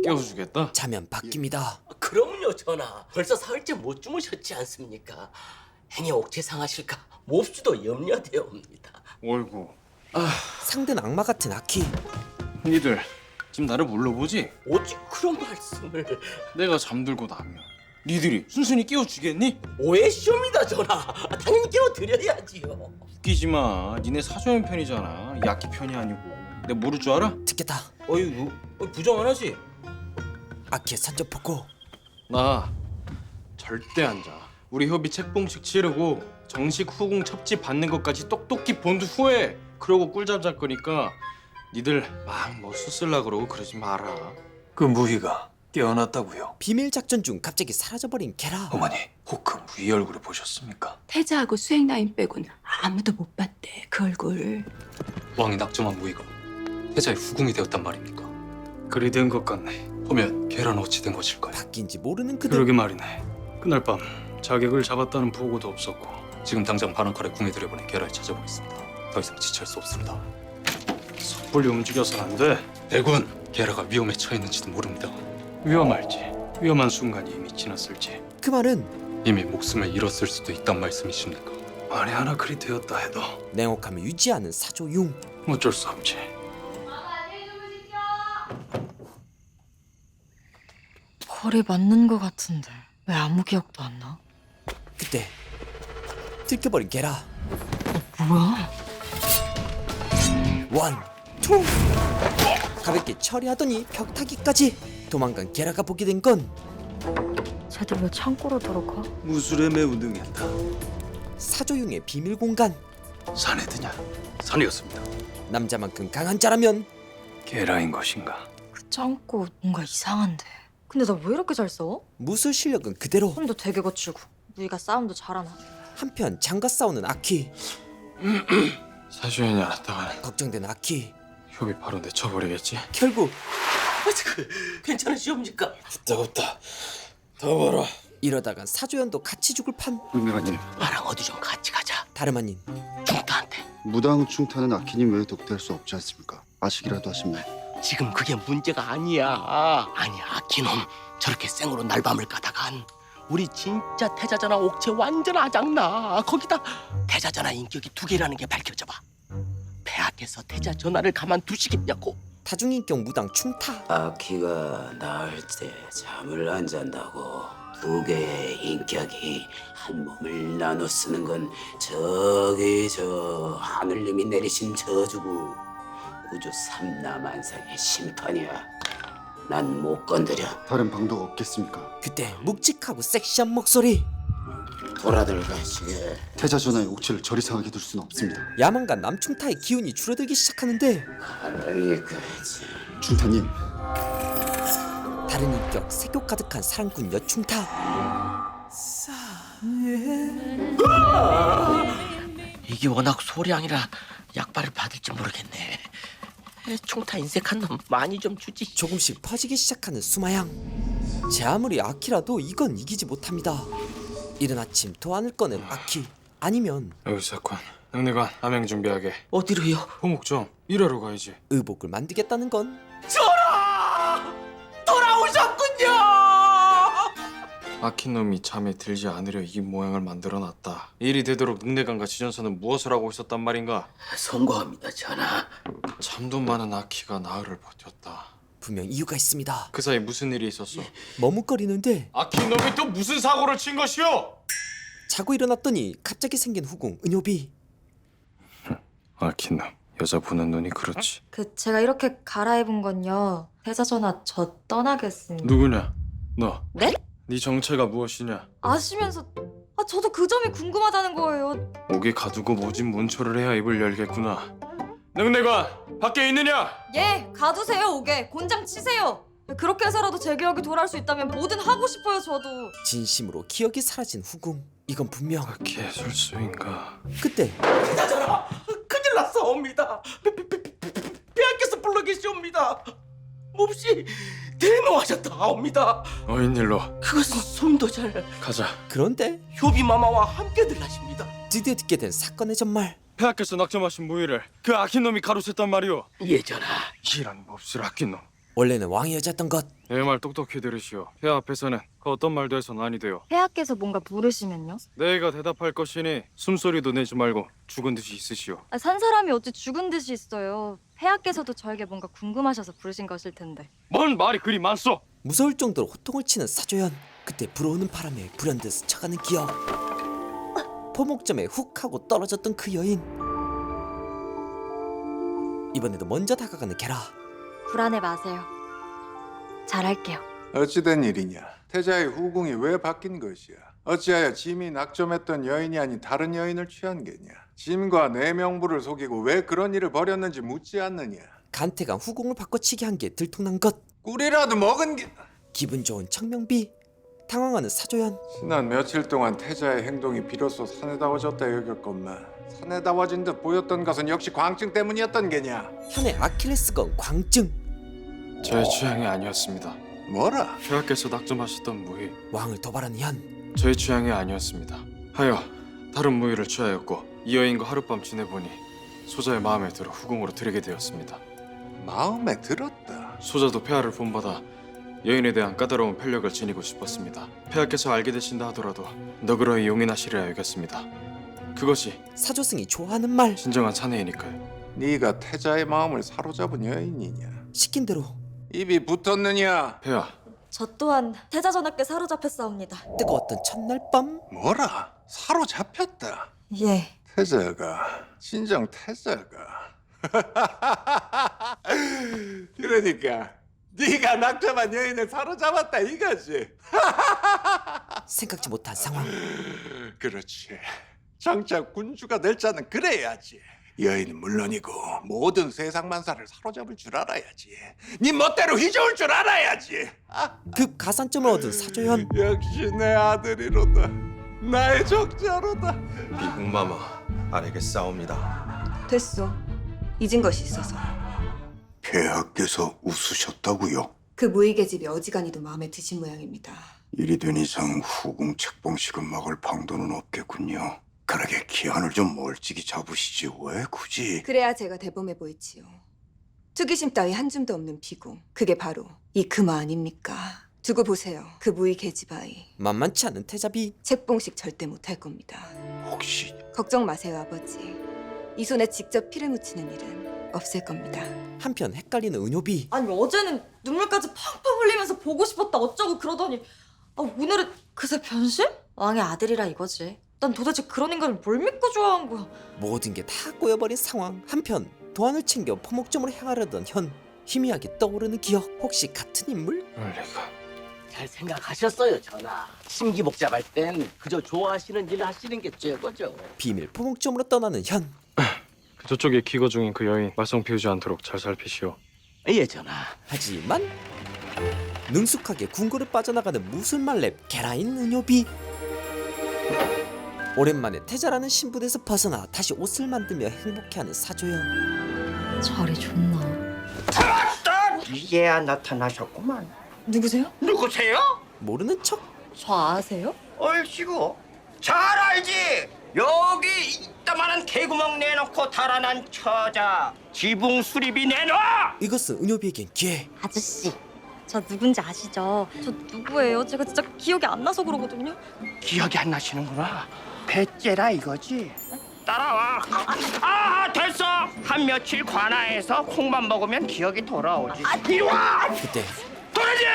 깨워주겠다. 자면 바뀝니다. 그럼요, 전하. 벌써 사흘째 못 주무셨지 않습니까? 행여 옥체 상하실까 몹시도 염려되옵니다. 어이구. 상대는 악마 같은 아키. 니들 지금 나를 물러보지? 어찌 그런 말씀을. 내가 잠들고 나면 니들이 순순히 깨워주겠니? 오해시옵니다, 전하. 당연히 깨워드려야지요. 웃기지 마. 니네 사조연 편이잖아. 이 아키 편이 아니고. 내가 모를 줄 알아? 듣겠다. 어이, 부정 안 하지? 아키의 선전포고. 나 절대 안 자. 우리 협의 책봉식 치르고 정식 후궁 첩지 받는 것까지 똑똑히 본 후에 그러고 꿀잠 잘 거니까 니들 막 뭐 수쓸라 그러고 그러지 마라. 그 무희가 깨어났다고요? 비밀 작전 중 갑자기 사라져버린 게라. 어머니, 혹 무희 얼굴을 보셨습니까? 태자하고 수행라인 빼곤 아무도 못 봤대, 그 얼굴. 왕이 낙점한 무희가 태자의 후궁이 되었단 말입니까? 그리 된 것 같네. 보면 계란 어찌 된 것일까요? 바뀐지 모르는 그들. 그러게 말이네. 그날 밤 자객을 잡았다는 보고도 없었고. 지금 당장 바람칼에 궁에 들여보내 계란을 찾아보겠습니다. 더 이상 지체할 수 없습니다. 섣불리 움직여선 안 돼. 대군, 게라가 위험에 처했는지도 모릅니다. 위험할지, 위험한 순간이 이미 지났을지. 그 말은 이미 목숨을 잃었을 수도 있단 말씀이십니까? 만에 하나 그리 되었다 해도 냉혹함을 유지하는 사조융. 어쩔 수 없지. 거리 맞는 거 같은데 왜 아무 기억도 안 나? 그때 들켜버린 게라. 뭐야? 원, 투. 가볍게 처리하더니 벽타기까지. 도망간 게라가 보게 된 건 쟤들 왜 창고로 들어가? 무술에 매우 능했다. 사조융의 비밀 공간. 사내드냐? 사내였습니다. 남자만큼 강한 자라면 게라인 것인가? 그 창고 뭔가 이상한데. 근데 나 왜 이렇게 잘 써? 무술 실력은 그대로. 손도 되게 거칠고 무이가 싸움도 잘하나? 한편 장과 싸우는 아키. 사주연이 알았다가는 걱정되는 아키. 협이 바로 내쳐버리겠지. 결국 괜찮으시옵니까? 뜨겁다. 더 벌어. 이러다간 사조연도 같이 죽을 판. 은혜가님, 나랑 어디 좀 같이 가자. 다름 아닌 중타한테. 무당 충타는 아키님 외에 독대할 수 없지 않습니까? 아시기라도 하시면. 지금 그게 문제가 아니야. 아니 아키놈 저렇게 생으로 날밤을 까다간 우리 진짜 태자전화 옥체 완전 아작나. 거기다 태자전화 인격이 2개라는 게 밝혀져봐. 폐하께서 태자전화를 가만두시겠냐고. 다중인격 무당 충타. 아키가 나을 때 잠을 안 잔다고 2개의 인격이 한 몸을 나눠 쓰는 건 저기 저 하늘님이 내리신 저주고 우주 삼라만상의 심판이야. 난 못 건드려. 다른 방도가 없겠습니까? 그때 묵직하고 섹시한 목소리. 돌아들 가시게. 태자전화의 옥체를 저리 상하게 둘 수는 없습니다. 야만과 남충타의 기운이 줄어들기 시작하는데 여기까지. 충타님, 다른 인격 색욕 가득한 사랑꾼 여충타. 이게 워낙 소량이라 약발을 받을지 모르겠네. 총타 인색한 놈 많이 좀 주지. 조금씩 퍼지기 시작하는 수마양. 제 아무리 아키라도 이건 이기지 못합니다. 이른 아침 도안을 꺼낸 아키. 아니면 의사관, 능내관, 암행 준비하게. 어디로요? 호목 좀 일하러 가야지. 의복을 만들겠다는 건 전하! 돌아오셨군요! 아킨 놈이 잠에 들지 않으려 이 모양을 만들어놨다. 일이 되도록 능내관과 지전사는 무엇을 하고 있었단 말인가? 송구합니다, 전하. 잠도 많은 아키가 나흘을 버텼다. 분명 이유가 있습니다. 그 사이 무슨 일이 있었어? 머뭇거리는데 아킨 놈이 또 무슨 사고를 친 것이오? 자고 일어났더니 갑자기 생긴 후궁 은효비. 아킨 놈, 여자 보는 눈이 그렇지. 제가 이렇게 갈아입은 건요. 태자전화 저 떠나겠습니다. 누구냐? 너. 네? 네 정체가 무엇이냐? 아시면서 저도 그 점이 궁금하다는 거예요. 목에 가두고 모진 문초를 해야 입을 열겠구나. 능내관, 밖에 있느냐? 예, 가두세요 오게. 곤장 치세요. 그렇게 해서라도 제 기억이 돌아올 수 있다면 뭐든 하고 싶어요 저도. 진심으로 기억이 사라진 후궁. 이건 분명 아키의 술수인가? 그때 태자전화 큰일 났사옵니다. 폐하께서 불러 계시옵니다. 몹시 대노하셨다옵니다. 어인일로 그것은 손도 잘. 가자. 그런데 효비마마와 함께들 하십니다. 드디어 듣게 된 사건의 전말. 폐하께서 낙점하신 무희를 그 아킨 놈이 가로챘단 말이오. 예, 전하. 이란 몹쓸 아킨 놈. 원래는 왕의 여자였던 것. 내 말 똑똑히 들으시오. 폐하 앞에서는 그 어떤 말도 해선 아니 돼요. 폐하께서 뭔가 부르시면요? 내가 대답할 것이니 숨소리도 내지 말고 죽은 듯이 있으시오. 산 사람이 어찌 죽은 듯이 있어요. 폐하께서도 저에게 뭔가 궁금하셔서 부르신 것일 텐데. 뭔 말이 그리 많소? 무서울 정도로 호통을 치는 사조연. 그때 불어오는 바람에 불현듯 스쳐가는 기억. 포목점에 훅 하고 떨어졌던 그 여인. 이번에도 먼저 다가가는 게라. 불안해 마세요. 잘할게요. 어찌된 일이냐? 태자의 후궁이 왜 바뀐 것이야? 어찌하여 짐이 낙점했던 여인이 아닌 다른 여인을 취한 게냐? 짐과 내 명부를 속이고 왜 그런 일을 벌였는지 묻지 않느냐? 간태가 후궁을 바꿔치기 한 게 들통난 것. 꿀이라도 먹은 게... 기분 좋은 청명비. 당황하는 사조연. 지난 며칠 동안 태자의 행동이 비로소 사내다워졌다 여겼건만 사내다워진 듯 보였던 것은 역시 광증 때문이었던 게냐? 현의 아킬레스건 광증. 제 취향이 아니었습니다. 뭐라? 폐하께서 낙점하셨던 무희. 왕을 도발하는 현. 제 취향이 아니었습니다. 하여 다른 무희를 취하였고 이 여인과 하룻밤 지내보니 소자의 마음에 들어 후궁으로 들이게 되었습니다. 마음에 들었다. 소자도 폐하를 본받아 여인에 대한 까다로운 편력을 지니고 싶었습니다. 폐하께서 알게 되신다 하더라도 너그러이 용인하시리라 여겼습니다. 그것이 사조승이 좋아하는 말. 진정한 사내이니까요. 네가 태자의 마음을 사로잡은 여인이냐? 시킨 대로 입이 붙었느냐? 폐하, 저 또한 태자 전하께 사로잡혔사옵니다. 뜨거웠던 첫날 밤. 뭐라? 사로잡혔다. 예. 태자가 진정 태자가 그러니까 네가 낙점한 여인을 사로잡았다 이거지. 생각지 못한 상황. 그렇지. 장차 군주가 될 자는 그래야지. 여인은 물론이고 모든 세상 만사를 사로잡을 줄 알아야지. 네 멋대로 휘저을 줄 알아야지. 그 가산점을 얻은 사조연. 역시 내 아들이로다. 나의 적자로다. 비국마마 아래겠사옵니다. 됐어. 잊은 것이 있어서. 폐하께서 웃으셨다고요? 그 무의계집이 어지간히도 마음에 드신 모양입니다. 일이 된 이상 후궁 책봉식을 막을 방도는 없겠군요. 그러게 기한을 좀 멀찍이 잡으시지 왜 굳이? 그래야 제가 대범해 보이지요. 투기심 따위 한 줌도 없는 비공. 그게 바로 이 금화 아닙니까? 두고 보세요. 그 무의계집 아이. 만만치 않은 태자비. 책봉식 절대 못할 겁니다. 혹시 걱정 마세요, 아버지. 이 손에 직접 피를 묻히는 일은 없을 겁니다. 한편 헷갈리는 은효비. 아니 어제는 눈물까지 펑펑 흘리면서 보고 싶었다 어쩌고 그러더니 오늘은 그새 변심? 왕의 아들이라 이거지. 난 도대체 그런 인간을 뭘 믿고 좋아한 거야. 모든 게 다 꼬여버린 상황. 한편 도안을 챙겨 포목점으로 향하려던 현. 희미하게 떠오르는 기억. 혹시 같은 인물? 잘 생각하셨어요, 전하. 심기복잡할 땐 그저 좋아하시는 일 하시는 게 최고죠. 비밀 포목점으로 떠나는 현. 저쪽에 기거 중인 그 여인 말썽 피우지 않도록 잘 살피시오. 예, 전하. 하지만 능숙하게 궁궐을 빠져나가는 무술말렙 게라인 은효비. 오랜만에 태자라는 신분에서 벗어나 다시 옷을 만들며 행복해하는 사조연. 저리 좋나. 이제야 나타나셨구만. 누구세요? 누구세요? 모르는 척? 저 아세요? 얼씨구 잘 알지. 여기 이따만한 개구멍 내놓고 달아난 처자 지붕 수리비 내놔. 이것은 은효비에겐 기회. 아저씨 저 누군지 아시죠? 저 누구예요? 제가 진짜 기억이 안 나서 그러거든요. 기억이 안 나시는구나. 배째라 이거지. 따라와. 됐어. 한 며칠 관아에서 콩만 먹으면 기억이 돌아오지. 이리 와. 그때 도라지.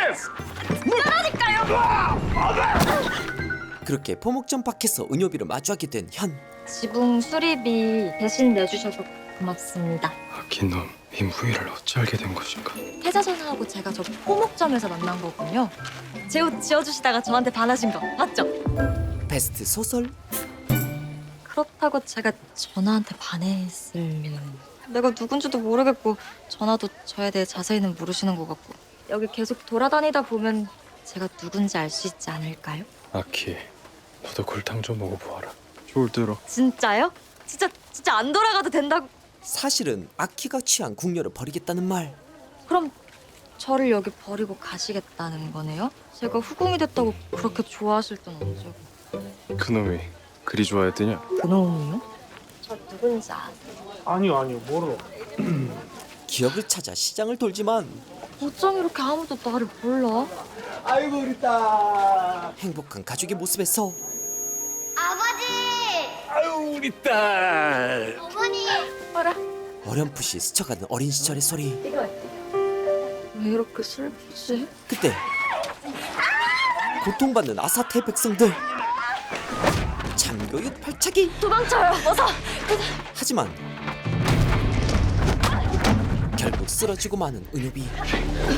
그렇게 포목점 밖에서 은효비를 마주하게 된 현. 지붕 수리비 대신 내주셔서 고맙습니다. 아긴 놈, 이 무의를 어찌 알게 된 것인가? 태자 전하하고 제가 저 포목점에서 만난 거군요. 제 옷 지어주시다가 저한테 반하신 거 맞죠? 베스트 소설. 그렇다고 제가 전하한테 반했을 리는. 내가 누군지도 모르겠고 전하도 저에 대해 자세히는 모르시는 것 같고. 여기 계속 돌아다니다 보면 제가 누군지 알 수 있지 않을까요? 아키, 너도 골탕 좀 먹어보아라. 좋을 대로. 진짜요? 진짜 안 돌아가도 된다고. 사실은 아키가 취한 궁녀를 버리겠다는 말. 그럼 저를 여기 버리고 가시겠다는 거네요? 제가 후궁이 됐다고 그렇게 좋아하실 땐 언제고. 그놈이 그리 좋아했더냐? 그놈이요? 저 누군지 아세요? 아니요 모르. 기억을 찾아 시장을 돌지만 어쩜 이렇게 아무도 나를 몰라? 아이고 우리 딸. 행복한 가족의 모습에서 아버지! 아유 우리 딸. 어머니! 어라? 어렴풋이 스쳐가는 어린 시절의 소리. 왜 이렇게 슬프지? 그때 고통받는 아사테 백성들. 참교육 발차기. 도망쳐요! 어서! 하지만 결국 쓰러지고 마는 은효비.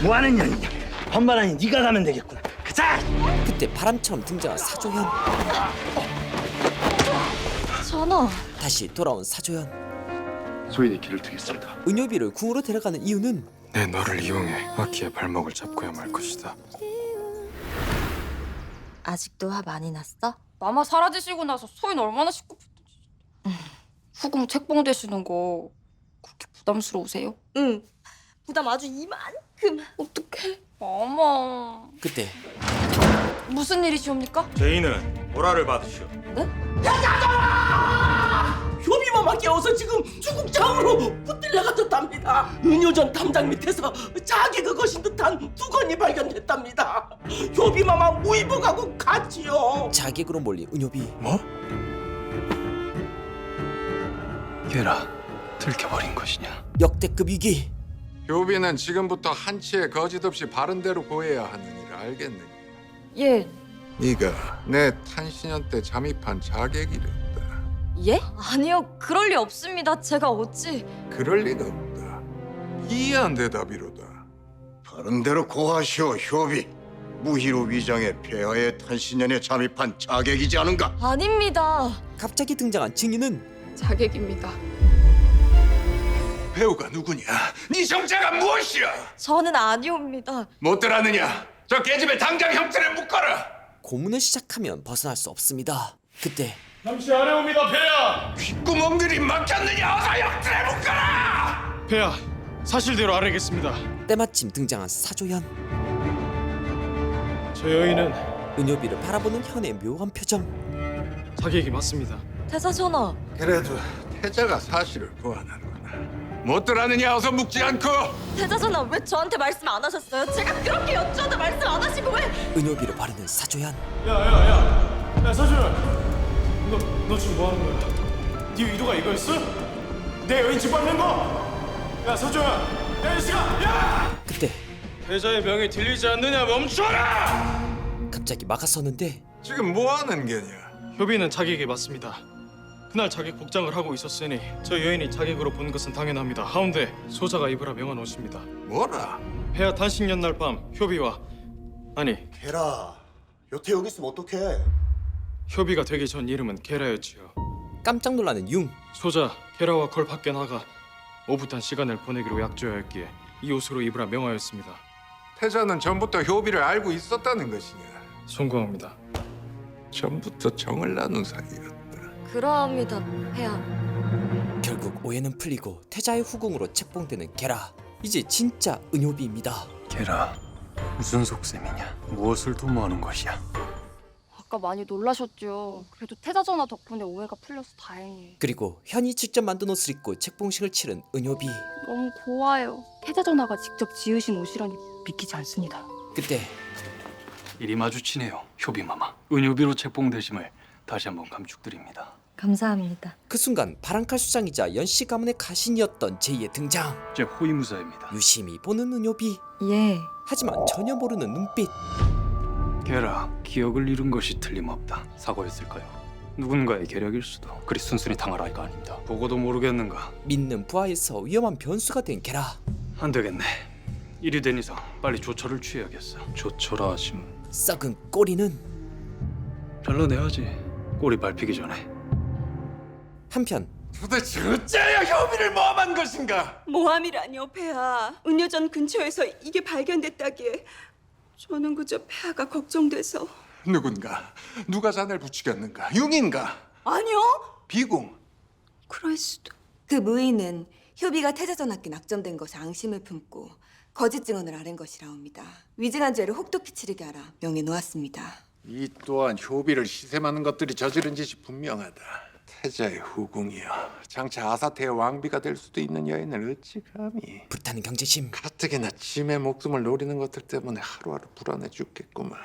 뭐하는 년이냐? 반반하니 네가 가면 되겠구나. 가자. 그때 바람처럼 등장한 사조연. 전하. 다시 돌아온 사조연. 소인의 길을 트겠습니다. 은효비를 궁으로 데려가는 이유는 내 너를 이용해 아키의 발목을 잡고야 말 것이다. 아직도 화 많이 났어? 마마 사라지시고 나서 소인 얼마나 식구부터. 후궁 책봉 되시는 거 그렇게 부담스러우세요? 응. 부담 아주 이만큼. 어떡해. 마마. 그때 무슨 일이시옵니까? 제인은 보라를 받으시오. 효비마마께 깨어서 지금 주국장으로 붙들려 가졌답니다. 은효전 담장 밑에서 자기 그것인 듯한 두건이 발견됐답니다. 효비마마 무의복하고 같이요. 자객으로 몰린 은효비. 뭐? 걔라 들켜버린 것이냐? 역대급 위기. 효비는 지금부터 한치의 거짓 없이 바른 대로 보여야 하느니라 알겠느냐? 예. 네가 내 탄신년 때 잠입한 자객이랬다. 예? 아니요, 그럴 리 없습니다. 제가 어찌... 그럴 리가 없다. 이해한 대답이로다. 바른 대로 고하시오 효비. 무희로 위장해 폐하의 탄신년에 잠입한 자객이지 않은가? 아닙니다. 갑자기 등장한 증인은 자객입니다. 배우가 누구냐? 네 정체가 무엇이야? 저는 아니옵니다. 못 들었느냐? 저 계집애 당장 형틀에 묶어라. 고문을 시작하면 벗어날 수 없습니다. 그때 잠시 안에 옵니다, 폐하. 귓구멍들이 막혔느냐? 어서 형틀에 묶어라. 폐하, 사실대로 아뢰겠습니다. 때마침 등장한 사조연. 저 여인은 은효비를 바라보는 현의 묘한 표정. 자객이 맞습니다. 태사전하. 그래도 태자가 사실을 보완하는구나. 못 들었느냐? 어서 묵지 않고. 태사전하, 왜 저한테 말씀 안 하셨어요? 제가 그렇게 여쭈어도 말씀 안 하시고 왜... 은효비를 바르는 사조연. 야, 사준. 너 지금 뭐 하는 거야? 네 의도가 이거였어? 내 여인 짓밟는 거? 야, 서준. 야, 이 시간. 야! 그때 태자의 명이 들리지 않느냐? 멈춰라! 갑자기 막아서는데 지금 뭐 하는 게냐? 효비는 자객이 맞습니다. 그날 자객 복장을 하고 있었으니 저 여인이 자객으로 본 것은 당연합니다. 하운데 소자가 입으라 명한 옷입니다. 뭐라? 폐하 탄신년 날 밤 효비와 아니 게라, 여태 여기 있으면 어떡해? 효비가 되기 전 이름은 게라였지요. 깜짝 놀라는 융. 소자 게라와 걸 밖에 나가 오붓한 시간을 보내기로 약조하였기에 이 옷으로 입으라 명하였습니다. 태자는 전부터 효비를 알고 있었다는 것이냐? 송구합니다. 전부터 정을 나눈 사이였다. 그러합니다, 폐하. 결국 오해는 풀리고 태자의 후궁으로 책봉되는 게라. 이제 진짜 은효비입니다. 걔라 무슨 속셈이냐? 무엇을 도모하는 것이야? 아까 많이 놀라셨죠. 그래도 태자전화 덕분에 오해가 풀려서 다행이에요. 그리고 현이 직접 만든 옷을 입고 책봉식을 치른 은효비. 너무 고와요. 태자전화가 직접 지으신 옷이라니 믿기지 않습니다. 그때 일이 마주치네요, 효비마마. 은효비로 책봉되심을 다시 한번 감축드립니다. 감사합니다. 그 순간 바람칼 수장이자 연씨 가문의 가신이었던 제이의 등장. 제 호위무사입니다. 유심히 보는 은효비. 예. 하지만 전혀 모르는 눈빛. 걔라 기억을 잃은 것이 틀림없다. 사고였을까요? 누군가의 계략일 수도. 그리 순순히 당할 아이가 아닙니다. 보고도 모르겠는가? 믿는 부하에서 위험한 변수가 된 게라. 안 되겠네. 일이 된 이상 빨리 조처를 취해야겠어. 조처라 하시면 썩은 꼬리는 잘라내야지. 꼬리 밟히기 전에. 한편 도대체 어째야 효비를 모함한 것인가? 모함이라니요, 폐하. 은효전 근처에서 이게 발견됐다기에 저는 그저 폐하가 걱정돼서. 누군가? 누가 자네를 부추겼는가? 융인가? 아니요. 비공? 그럴 수도. 그 무의는 효비가 태자전하께 낙점된 것에 앙심을 품고 거짓 증언을 아랜 것이라옵니다. 위증한 죄를 혹독히 치르게 하라 명해 놓았습니다. 이 또한 효비를 시샘하는 것들이 저지른 짓이 분명하다. 태자의 후궁이여, 장차 아사테의 왕비가 될 수도 있는 여인을 어찌 감히. 불타는 경제심. 가뜩이나 짐의 목숨을 노리는 것들 때문에 하루하루 불안해 죽겠구만.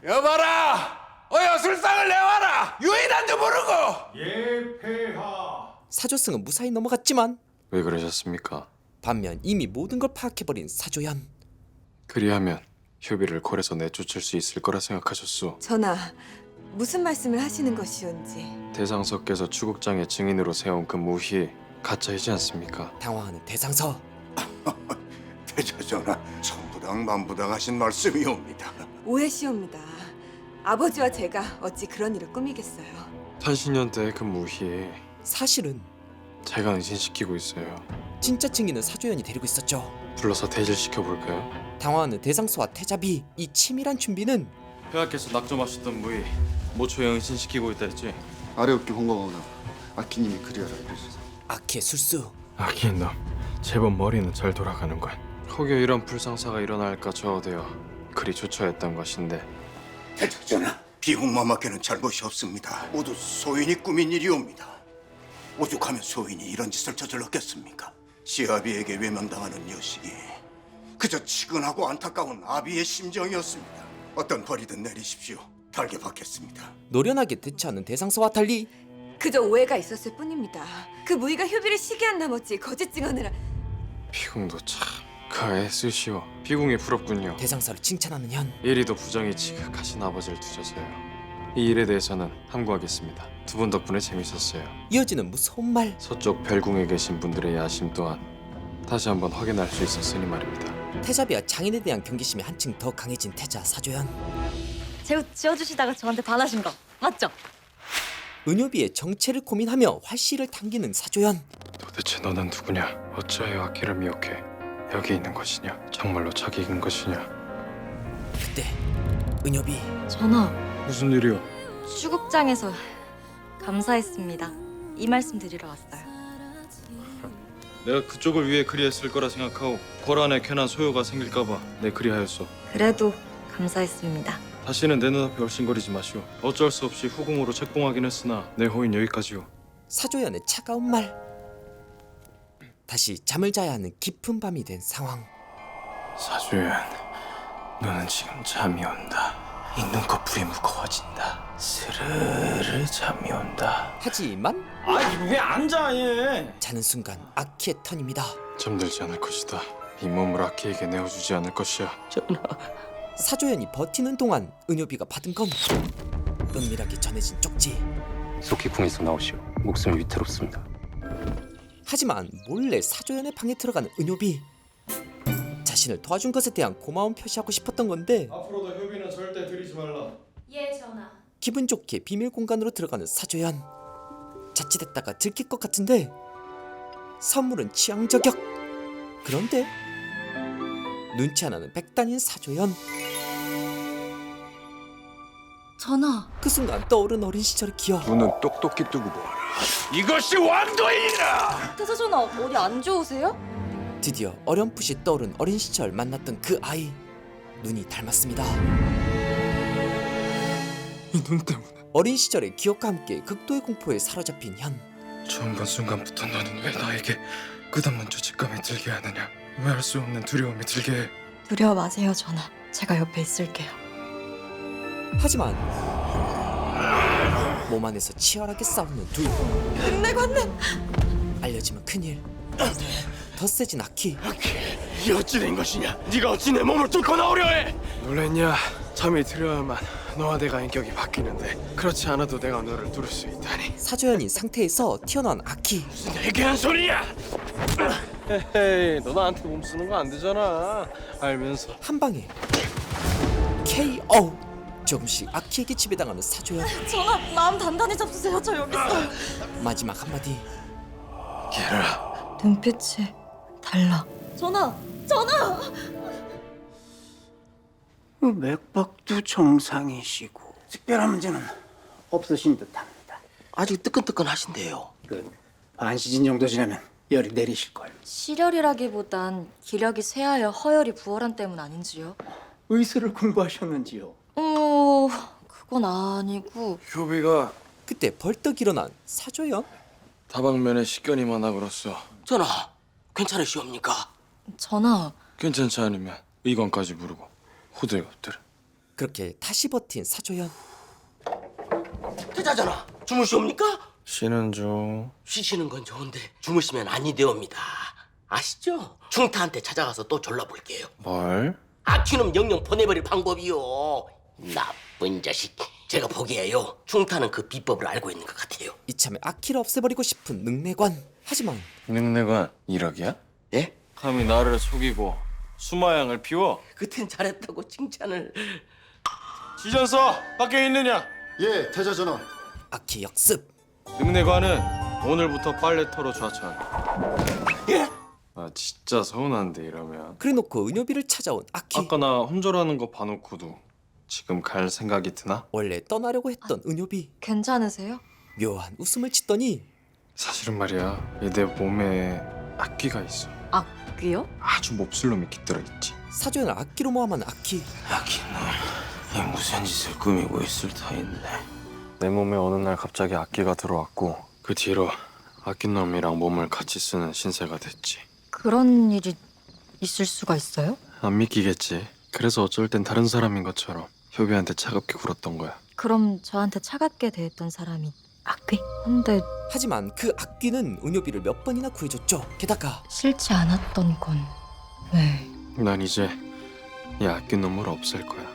여봐라! 어여 술상을 내와라! 유인한도 모르고! 예, 폐하. 사조승은 무사히 넘어갔지만 왜 그러셨습니까? 반면 이미 모든 걸 파악해버린 사조연. 그리하면 효비를 콜에서 내쫓을 수 있을 거라 생각하셨소. 전하, 무슨 말씀을 하시는 것이온지. 대상서께서 추국장의 증인으로 세운 그 무희 가짜이지 않습니까? 당황하는 대상서. 태자전하, 천부당 만부당 하신 말씀이옵니다. 오해시옵니다. 아버지와 제가 어찌 그런 일을 꾸미겠어요. 탄신년 때 그 무희 사실은 제가 은신시키고 있어요. 진짜 증인은 사조연이 데리고 있었죠. 불러서 대질시켜 볼까요? 당황하는 대상서와 태자비. 이 치밀한 준비는 폐하께서 낙점하셨던 무희 모초에 은신시키고 있다 했지? 아래옵기 홍보하오나 아키님이 그리하라 이르소서. 아키의 술수. 아기인 놈 제법 머리는 잘 돌아가는군. 혹여 이런 불상사가 일어날까 저어되어 그리 조처했던 것인데. 태자전하, 비홍마마께는 잘못이 없습니다. 모두 소인이 꾸민 일이옵니다. 오죽하면 소인이 이런 짓을 저질렀겠습니까? 시아비에게 외면당하는 여식이 그저 치근하고 안타까운 아비의 심정이었습니다. 어떤 벌이든 내리십시오. 달게 받겠습니다. 노련하게 대처하는 대상서와 달리 그저 오해가 있었을 뿐입니다. 그 무희가 효비를 시기한 나머지 거짓 증언을 피궁도 참 그애 쓰시오. 피궁이 부럽군요. 대상서를 칭찬하는 현. 이리도 부정이 지극하신 아버지를 두셔서요. 이 일에 대해서는 함구하겠습니다. 두 분 덕분에 재밌었어요. 이어지는 무서운 말. 서쪽 별궁에 계신 분들의 야심 또한 다시 한번 확인할 수 있었으니 말입니다. 태자비와 장인에 대한 경계심이 한층 더 강해진 태자 사조연. 제우 지어주시다가 저한테 반하신 거 맞죠? 은효비의 정체를 고민하며 활시를 당기는 사조연. 도대체 너는 누구냐? 어찌하여 악기를 미혹해 여기 있는 것이냐? 정말로 자기인 것이냐? 그때 은효비. 전하, 무슨 일이오? 수국장에서 감사했습니다. 이 말씀 드리러 왔어요. 내가 그쪽을 위해 그리했을 거라 생각하오. 고란에 괜한 소요가 생길까봐 내 그리하였소. 그래도 감사했습니다. 다시는 내 눈앞에 얼씬거리지 마시오. 어쩔 수 없이 후궁으로 책봉하긴 했으나 내 호인 여기까지오. 사조연의 차가운 말. 다시 잠을 자야 하는 깊은 밤이 된 상황. 사조연, 너는 지금 잠이 온다. 이 눈꺼풀이 무거워진다. 스르르 잠이 온다. 하지만 아니 왜 앉아 얘? 자는 순간 아키의 턴입니다. 잠들지 않을 것이다. 이 몸을 아키에게 내어주지 않을 것이야. 전하. 사조연이 버티는 동안 은효비가 받은 건 은밀하게 전해진 쪽지. 속히 궁에서 나오시오. 목숨이 위태롭습니다. 하지만 몰래 사조연의 방에 들어가는 은효비. 자신을 도와준 것에 대한 고마움 표시하고 싶었던 건데 앞으로도 효비는 절대 들이지 말라. 예, 전하. 기분 좋게 비밀 공간으로 들어가는 사조연. 자칫했다가 들킬 것 같은데 선물은 취향 저격. 그런데 눈치 하나는 백단인 사조연. 전하. 그 순간 떠오른 어린 시절의 기억. 눈은 똑똑히 뜨고 보아라. 이것이 왕도이라. 태자 전하 어디 안 좋으세요? 드디어 어렴풋이 떠오른 어린 시절 만났던 그 아이. 눈이 닮았습니다. 이 눈 때문에. 어린 시절의 기억과 함께 극도의 공포에 사로잡힌 현. 처음 본 순간부터 너는 왜 나에게 끝없는 죄책감이 들게 하느냐? 왜 할 수 없는 두려움이 들게 해? 두려워 마세요, 전하. 제가 옆에 있을게요. 하지만 몸 안에서 치열하게 싸우는 둘. 늑내관님! 알려지면 큰일. 더 세진 아키. 이 어찌 된 것이냐? 네가 어찌 내 몸을 뚫고 나오려 해? 놀랬냐? 잠이 들어야만 너와 내가 인격이 바뀌는데 그렇지 않아도 내가 너를 뚫을 수 있다니. 사조연인 상태에서 튀어나온 아키. 내게 한 소리야! 헤헤이, 너 나한테 몸 쓰는 거 안 되잖아. 알면서. 한 방에 KO. 조금씩 아키에게 지배당하는 사조연. 전하, 마음 단단히 잡수세요. 저 여기 있어요. 마지막 한마디. 게라. 눈빛이 달라. 전하! 전하! 맥박도 정상이시고 특별한 문제는 없으신 듯합니다. 아직 뜨끈뜨끈하신데요. 반시즌 정도 지나면 열이 내리실 거예요. 시련이라기보단 기력이 쇠하여 허열이 부활한 때문 아닌지요? 의술을 공부하셨는지요? 그건 아니고. 효비가 그때 벌떡 일어난 사조연. 다방면에 식견이만 하고로써. 전하, 괜찮으시옵니까? 전하. 괜찮지 않으면 의관까지 부르고 호들갑 들. 그렇게 다시 버틴 사조연. 태자 전하, 주무시옵니까? 쉬는 중. 쉬시는 건 좋은데 주무시면 아니 되옵니다. 아시죠? 충타한테 찾아가서 또 졸라볼게요. 뭘? 아키놈 영영 보내버릴 방법이요. 나쁜 자식. 제가 보기에요. 충타는 그 비법을 알고 있는 것 같아요. 이참에 아키를 없애버리고 싶은 늑내관. 하지만 늑내관 1억이야? 예? 감히 나를 속이고 수마양을 피워? 그땐 잘했다고 칭찬을. 지전서 밖에 있느냐? 예, 태자 전하. 아키 역습. 늑내관은 오늘부터 빨래터로 좌천한다. 예? 아 진짜 서운한데 이러면. 그래놓고 은효비를 찾아온 아키. 아까 나 혼절하는 거 봐놓고도 지금 갈 생각이 드나? 원래 떠나려고 했던 은효비. 괜찮으세요? 묘한 웃음을 짓더니 사실은 말이야, 내 몸에 악귀가 있어. 악귀요? 아주 몹쓸 놈이 깃들어 있지. 사조연을 악기로 모함하는 아키. 이 무슨 짓을 꾸미고 있을 터인데. 내 몸에 어느 날 갑자기 악기가 들어왔고 그 뒤로 아낀 놈이랑 몸을 같이 쓰는 신세가 됐지. 그런 일이 있을 수가 있어요? 안 믿기겠지. 그래서 어쩔 땐 다른 사람인 것처럼 효비한테 차갑게 굴었던 거야. 그럼 저한테 차갑게 대했던 사람이 악귀? 근데 하지만 그 악귀는 은효비를 몇 번이나 구해줬죠. 게다가 싫지 않았던 건 왜? 난 이제 이 아낀 놈을 없앨 거야.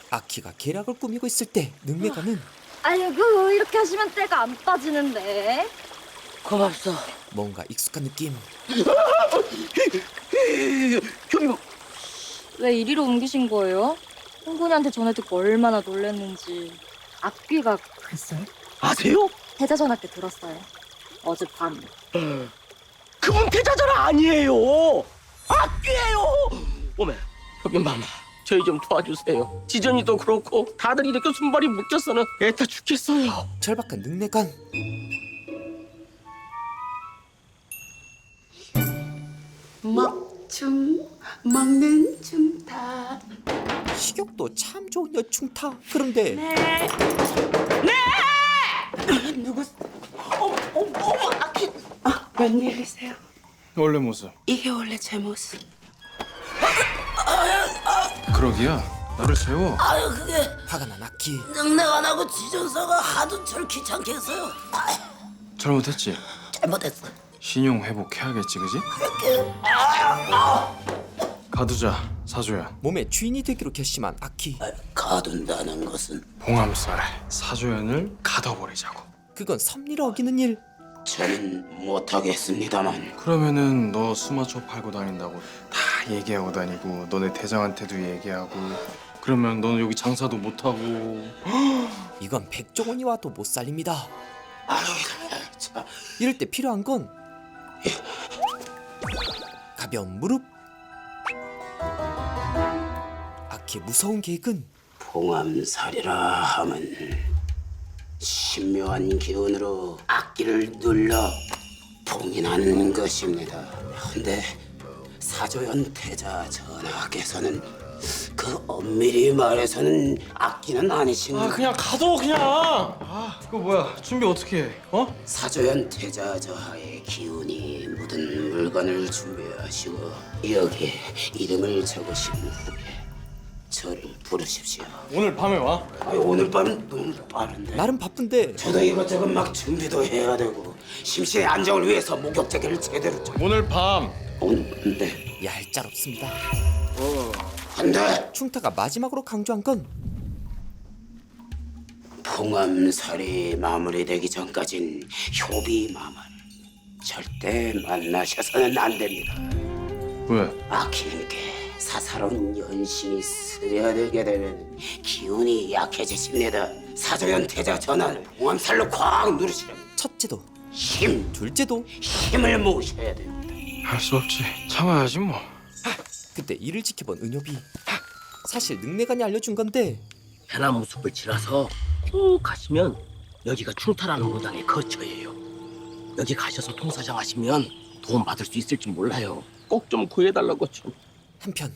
아키가 계략을 꾸미고 있을 때 능내가는 아이고 이렇게 하시면 때가 안 빠지는데. 고맙소. 뭔가 익숙한 느낌. 왜 이리로 옮기신 거예요? 홍군이한테 전해 듣고 얼마나 놀랐는지. 악귀가 그랬어요? 아세요? 대자전화 때 들었어요. 어젯밤. 그분 태자전화 아니에요. 악귀예요. 오메, 혁인맘, 저희 좀 도와주세요. 지전이도 그렇고 다들 이렇게 손발이 묶여서는 애타 죽겠어요. 절박한 능내관. 먹는 중타. 식욕도 참 좋은 여충타. 그런데 누구? 어머, 아키. 웬일이세요? 원래 모습. 이게 원래 제 모습. 그러기야. 나를 세워. 아유, 그게 화가 난 아키. 능력 안 하고 지전사가 하도 절 귀찮게 했어요. 잘못했지. 잘못했어. 신용 회복해야겠지, 그지? 가두자, 사조야. 몸의 주인이 되기로 결심한 아키. 가둔다는 것은 봉암살 사조연을 가둬버리자고. 그건 섭리를 어기는 일. 저는 못하겠습니다만. 그러면은 너 수마초 팔고 다닌다고 다 얘기하고 다니고 너네 대장한테도 얘기하고 그러면 너는 여기 장사도 못하고. 이건 백종원이 와도 못 살립니다. 아유, 참. 이럴 때 필요한 건 가벼운 무릎. 아키의 무서운 계획은 봉암살이라 함은 신묘한 기운으로 악기를 눌러 봉인하는 것입니다. 근데 사조연 태자 전하께서는 그 엄밀히 말해서는 악기는 아니신. 그냥 가둬 그냥. 그거 뭐야? 준비 어떻게 해? 어? 사조연 태자 저하의 기운이 묻은 물건을 준비하시고 여기에 이름을 적으신 후에 저를 부르십시오. 오늘 밤에 와. 오늘 밤은 너무 빠른데. 나름 바쁜데 저도 이것저것 막 준비도 해야 되고 심신의 안정을 위해서 목욕제기를 제대로 좀. 오늘 밤. 근데 얄짤없습니다. 근데 충타가 마지막으로 강조한 건 봉암살이 마무리되기 전까진 효비마마를 절대 만나셔서는 안 됩니다. 왜? 아키님께 사사로운 연심이 스며들게 되면 기운이 약해지십니다. 사조연 태자 전환을 봉암살로 꽉 누르시려면 첫째도 힘, 둘째도 힘을 모으셔야 됩니다. 할 수 없지. 참아야지 뭐. 그때 이를 지켜본 은효비. 사실 능내관이 알려준 건데 해나무 숲을 지나서 쭉 가시면 여기가 충타라는 무당의 거처예요. 여기 가셔서 통사장 하시면 도움 받을 수 있을지 몰라요. 꼭 좀 구해달라고 좀. 한편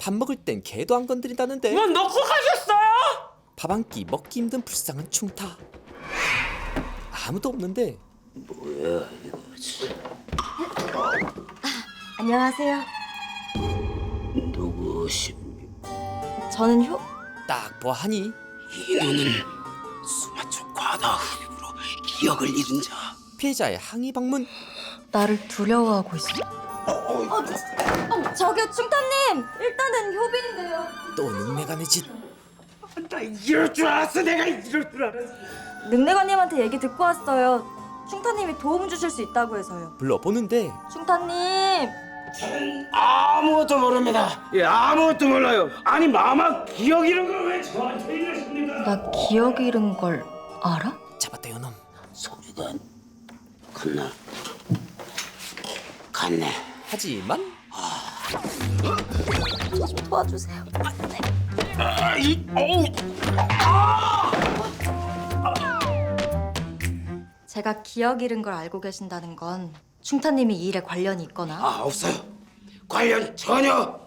밥 먹을 땐 개도 안 건드린다는데 넌 넣고 가셨어요? 밥 한 끼 먹기 힘든 불쌍한 충타. 아무도 없는데 뭐야 이거. 안녕하세요. 누구십니까? 저는 효... 딱 보아하니 이놈은 수마초 과다 흡입으로 기억을 잃은 자. 피해자의 항의 방문. 나를 두려워하고 있어. 저기요 충타님. 일단은 효빈인데요. 또 능내관의 짓. 나 이럴 줄 알았어. 내가 이럴 줄 알았어. 능내관님한테 얘기 듣고 왔어요. 충타님이 도움 주실 수 있다고 해서요. 불러보는데 충타님. 저는 아무것도 모릅니다. 예, 아무것도 몰라요. 아니 마마 기억 잃은 걸 왜 저한테 이러십니까? 나 기억 잃은 걸 알아? 잡았다 요놈. 소리가 갔네. 하지만 좀 도와주세요. 제가 기억 잃은 걸 알고 계신다는 건 충타님이 이 일에 관련이 있거나 없어요. 관련 전혀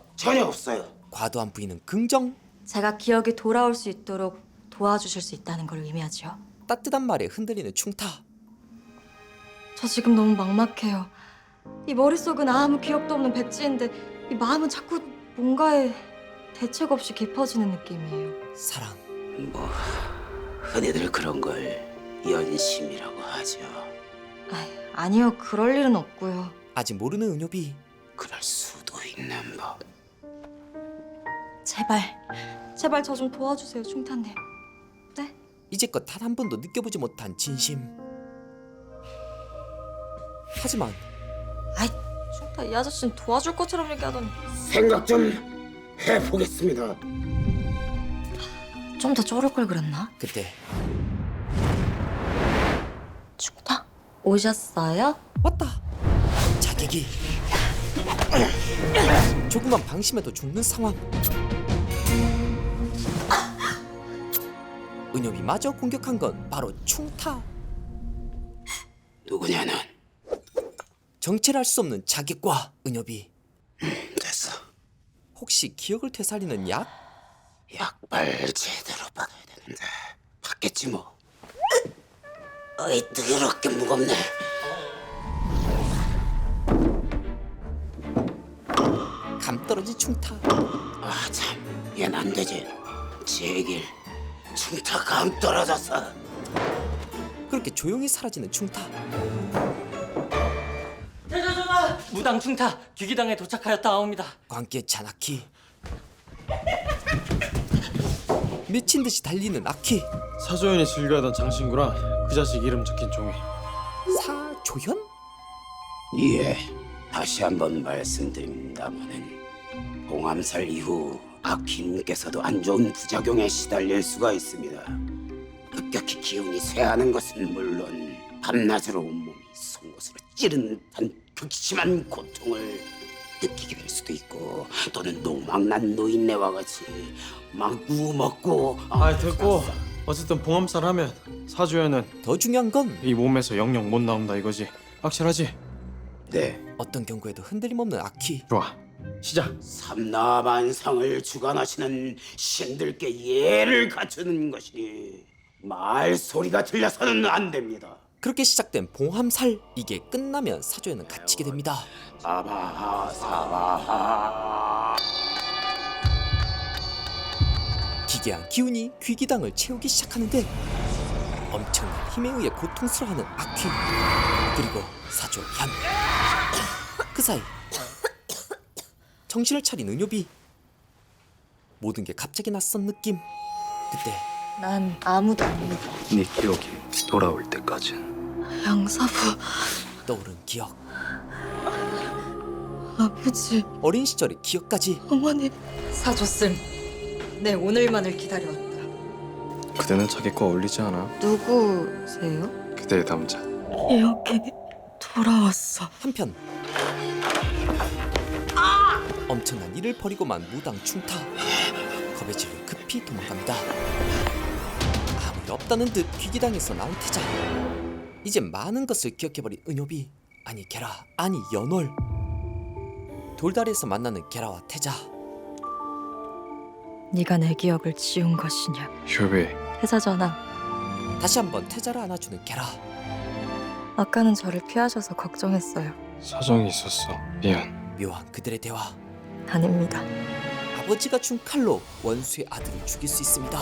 없어요. 과도한 부인은 긍정. 제가 기억이 돌아올 수 있도록 도와주실 수 있다는 걸 의미하죠. 따뜻한 말에 흔들리는 충타. 저 지금 너무 막막해요. 이 머릿속은 아무 기억도 없는 백지인데 이 마음은 자꾸 뭔가에 대책 없이 깊어지는 느낌이에요. 사랑. 뭐 흔히들 그런 걸 연심이라고 하죠. 아니요, 그럴 일은 없고요. 아직 모르는 은효비. 그럴 수도 있는 법. 제발 저 좀 도와주세요, 충타님. 네? 이제껏 단 한 번도 느껴보지 못한 진심. 하지만 충타, 이 아저씨는 도와줄 것처럼 얘기하더니 생각 좀 해보겠습니다. 좀 더 쪼를 걸 그랬나? 그때 충타, 오셨어요? 왔다. 자객이 조금만 방심해도 죽는 상황. 은엽이 마저 공격한 건 바로 충타. 누구냐 넌? 정체를 알 수 없는 자객과 은엽이. 됐어. 혹시 기억을 되살리는 약? 약발 제대로 받아야 되는데 받겠지 뭐. 어이 더럽게 무겁네. 감 떨어진 충타. 아 참, 얘는 안 되지. 제길 충타 감 떨어졌어. 그렇게 조용히 사라지는 충타. 대저전하! 무당 충타 귀기당에 도착하였다옵니다. 광기에 찬 아키. 미친 듯이 달리는 아키. 사조연이 즐겨하던 장신구랑 그 자식 이름 적힌 종이. 사조연? 예, 다시 한번 말씀드립니다마는 봉암살 이후 아키님께서도 안 좋은 부작용에 시달릴 수가 있습니다. 급격히 기운이 쇠하는 것은 물론 밤낮으로 온몸이 송곳으로 찌르는 듯한 극심한 고통을 느끼게 될 수도 있고, 또는 노망난 노인네와 같이 마구 먹고. 됐고 어쨌든 봉암살 하면 사조연은 더 중요한 건 이 몸에서 영영 못 나온다 이거지. 확실하지? 네. 어떤 경고에도 흔들림 없는 아키. 좋아, 시작. 삼라만상을 주관하시는 신들께 예를 갖추는 것이 말소리가 들려서는 안 됩니다. 그렇게 시작된 봉함살. 이게 끝나면 사조연은 갇히게 됩니다. 사바하 사바하. 기괴한 기운이 귀기당을 채우기 시작하는데 엄청난 힘에 의해 고통스러워하는 아키, 그리고 사조연. 그 사이 정신을 차린 은효비. 모든 게 갑자기 낯선 느낌. 그때 난 아무도 안 믿어. 네 기억이 돌아올 때까진. 양사부, 떠오른 기억. 아버지, 어린 시절의 기억까지. 어머니. 사줬음. 내 오늘만을 기다려왔다. 그대는 자기과 어울리지 않아. 누구세요? 그대의 남자. 기억이 돌아왔어. 한편 엄청난 일을 벌이고만 무당 충타. 겁에 질려 급히 도망갑니다. 아무 일 없다는 듯 귀기당에서 나온 태자. 이제 많은 것을 기억해버린 은효비. 아니 게라, 아니 연월. 돌다리에서 만나는 게라와 태자. 네가 내 기억을 지운 것이냐? 효비. 태자전하, 다시 한번 태자를 안아주는 게라. 아까는 저를 피하셔서 걱정했어요. 사정이 있었어. 미안. 묘한 그들의 대화. 아닙니다. 아버지가 준 칼로 원수의 아들을 죽일 수 있습니다.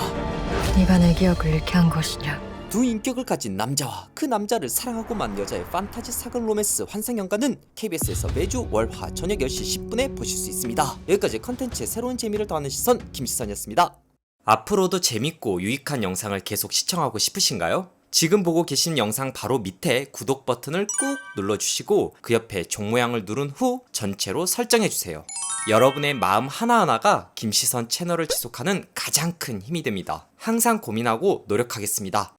네가 내 기억을 잃게 한 것이냐? 두 인격을 가진 남자와 그 남자를 사랑하고만 여자의 판타지 사극 로맨스 환상연가는 KBS에서 매주 월화 저녁 10시 10분에 보실 수 있습니다. 여기까지 컨텐츠의 새로운 재미를 더하는 시선 김시선이었습니다. 앞으로도 재밌고 유익한 영상을 계속 시청하고 싶으신가요? 지금 보고 계신 영상 바로 밑에 구독 버튼을 꾹 눌러주시고 그 옆에 종 모양을 누른 후 전체로 설정해주세요. 여러분의 마음 하나하나가 김시선 채널을 지속하는 가장 큰 힘이 됩니다. 항상 고민하고 노력하겠습니다.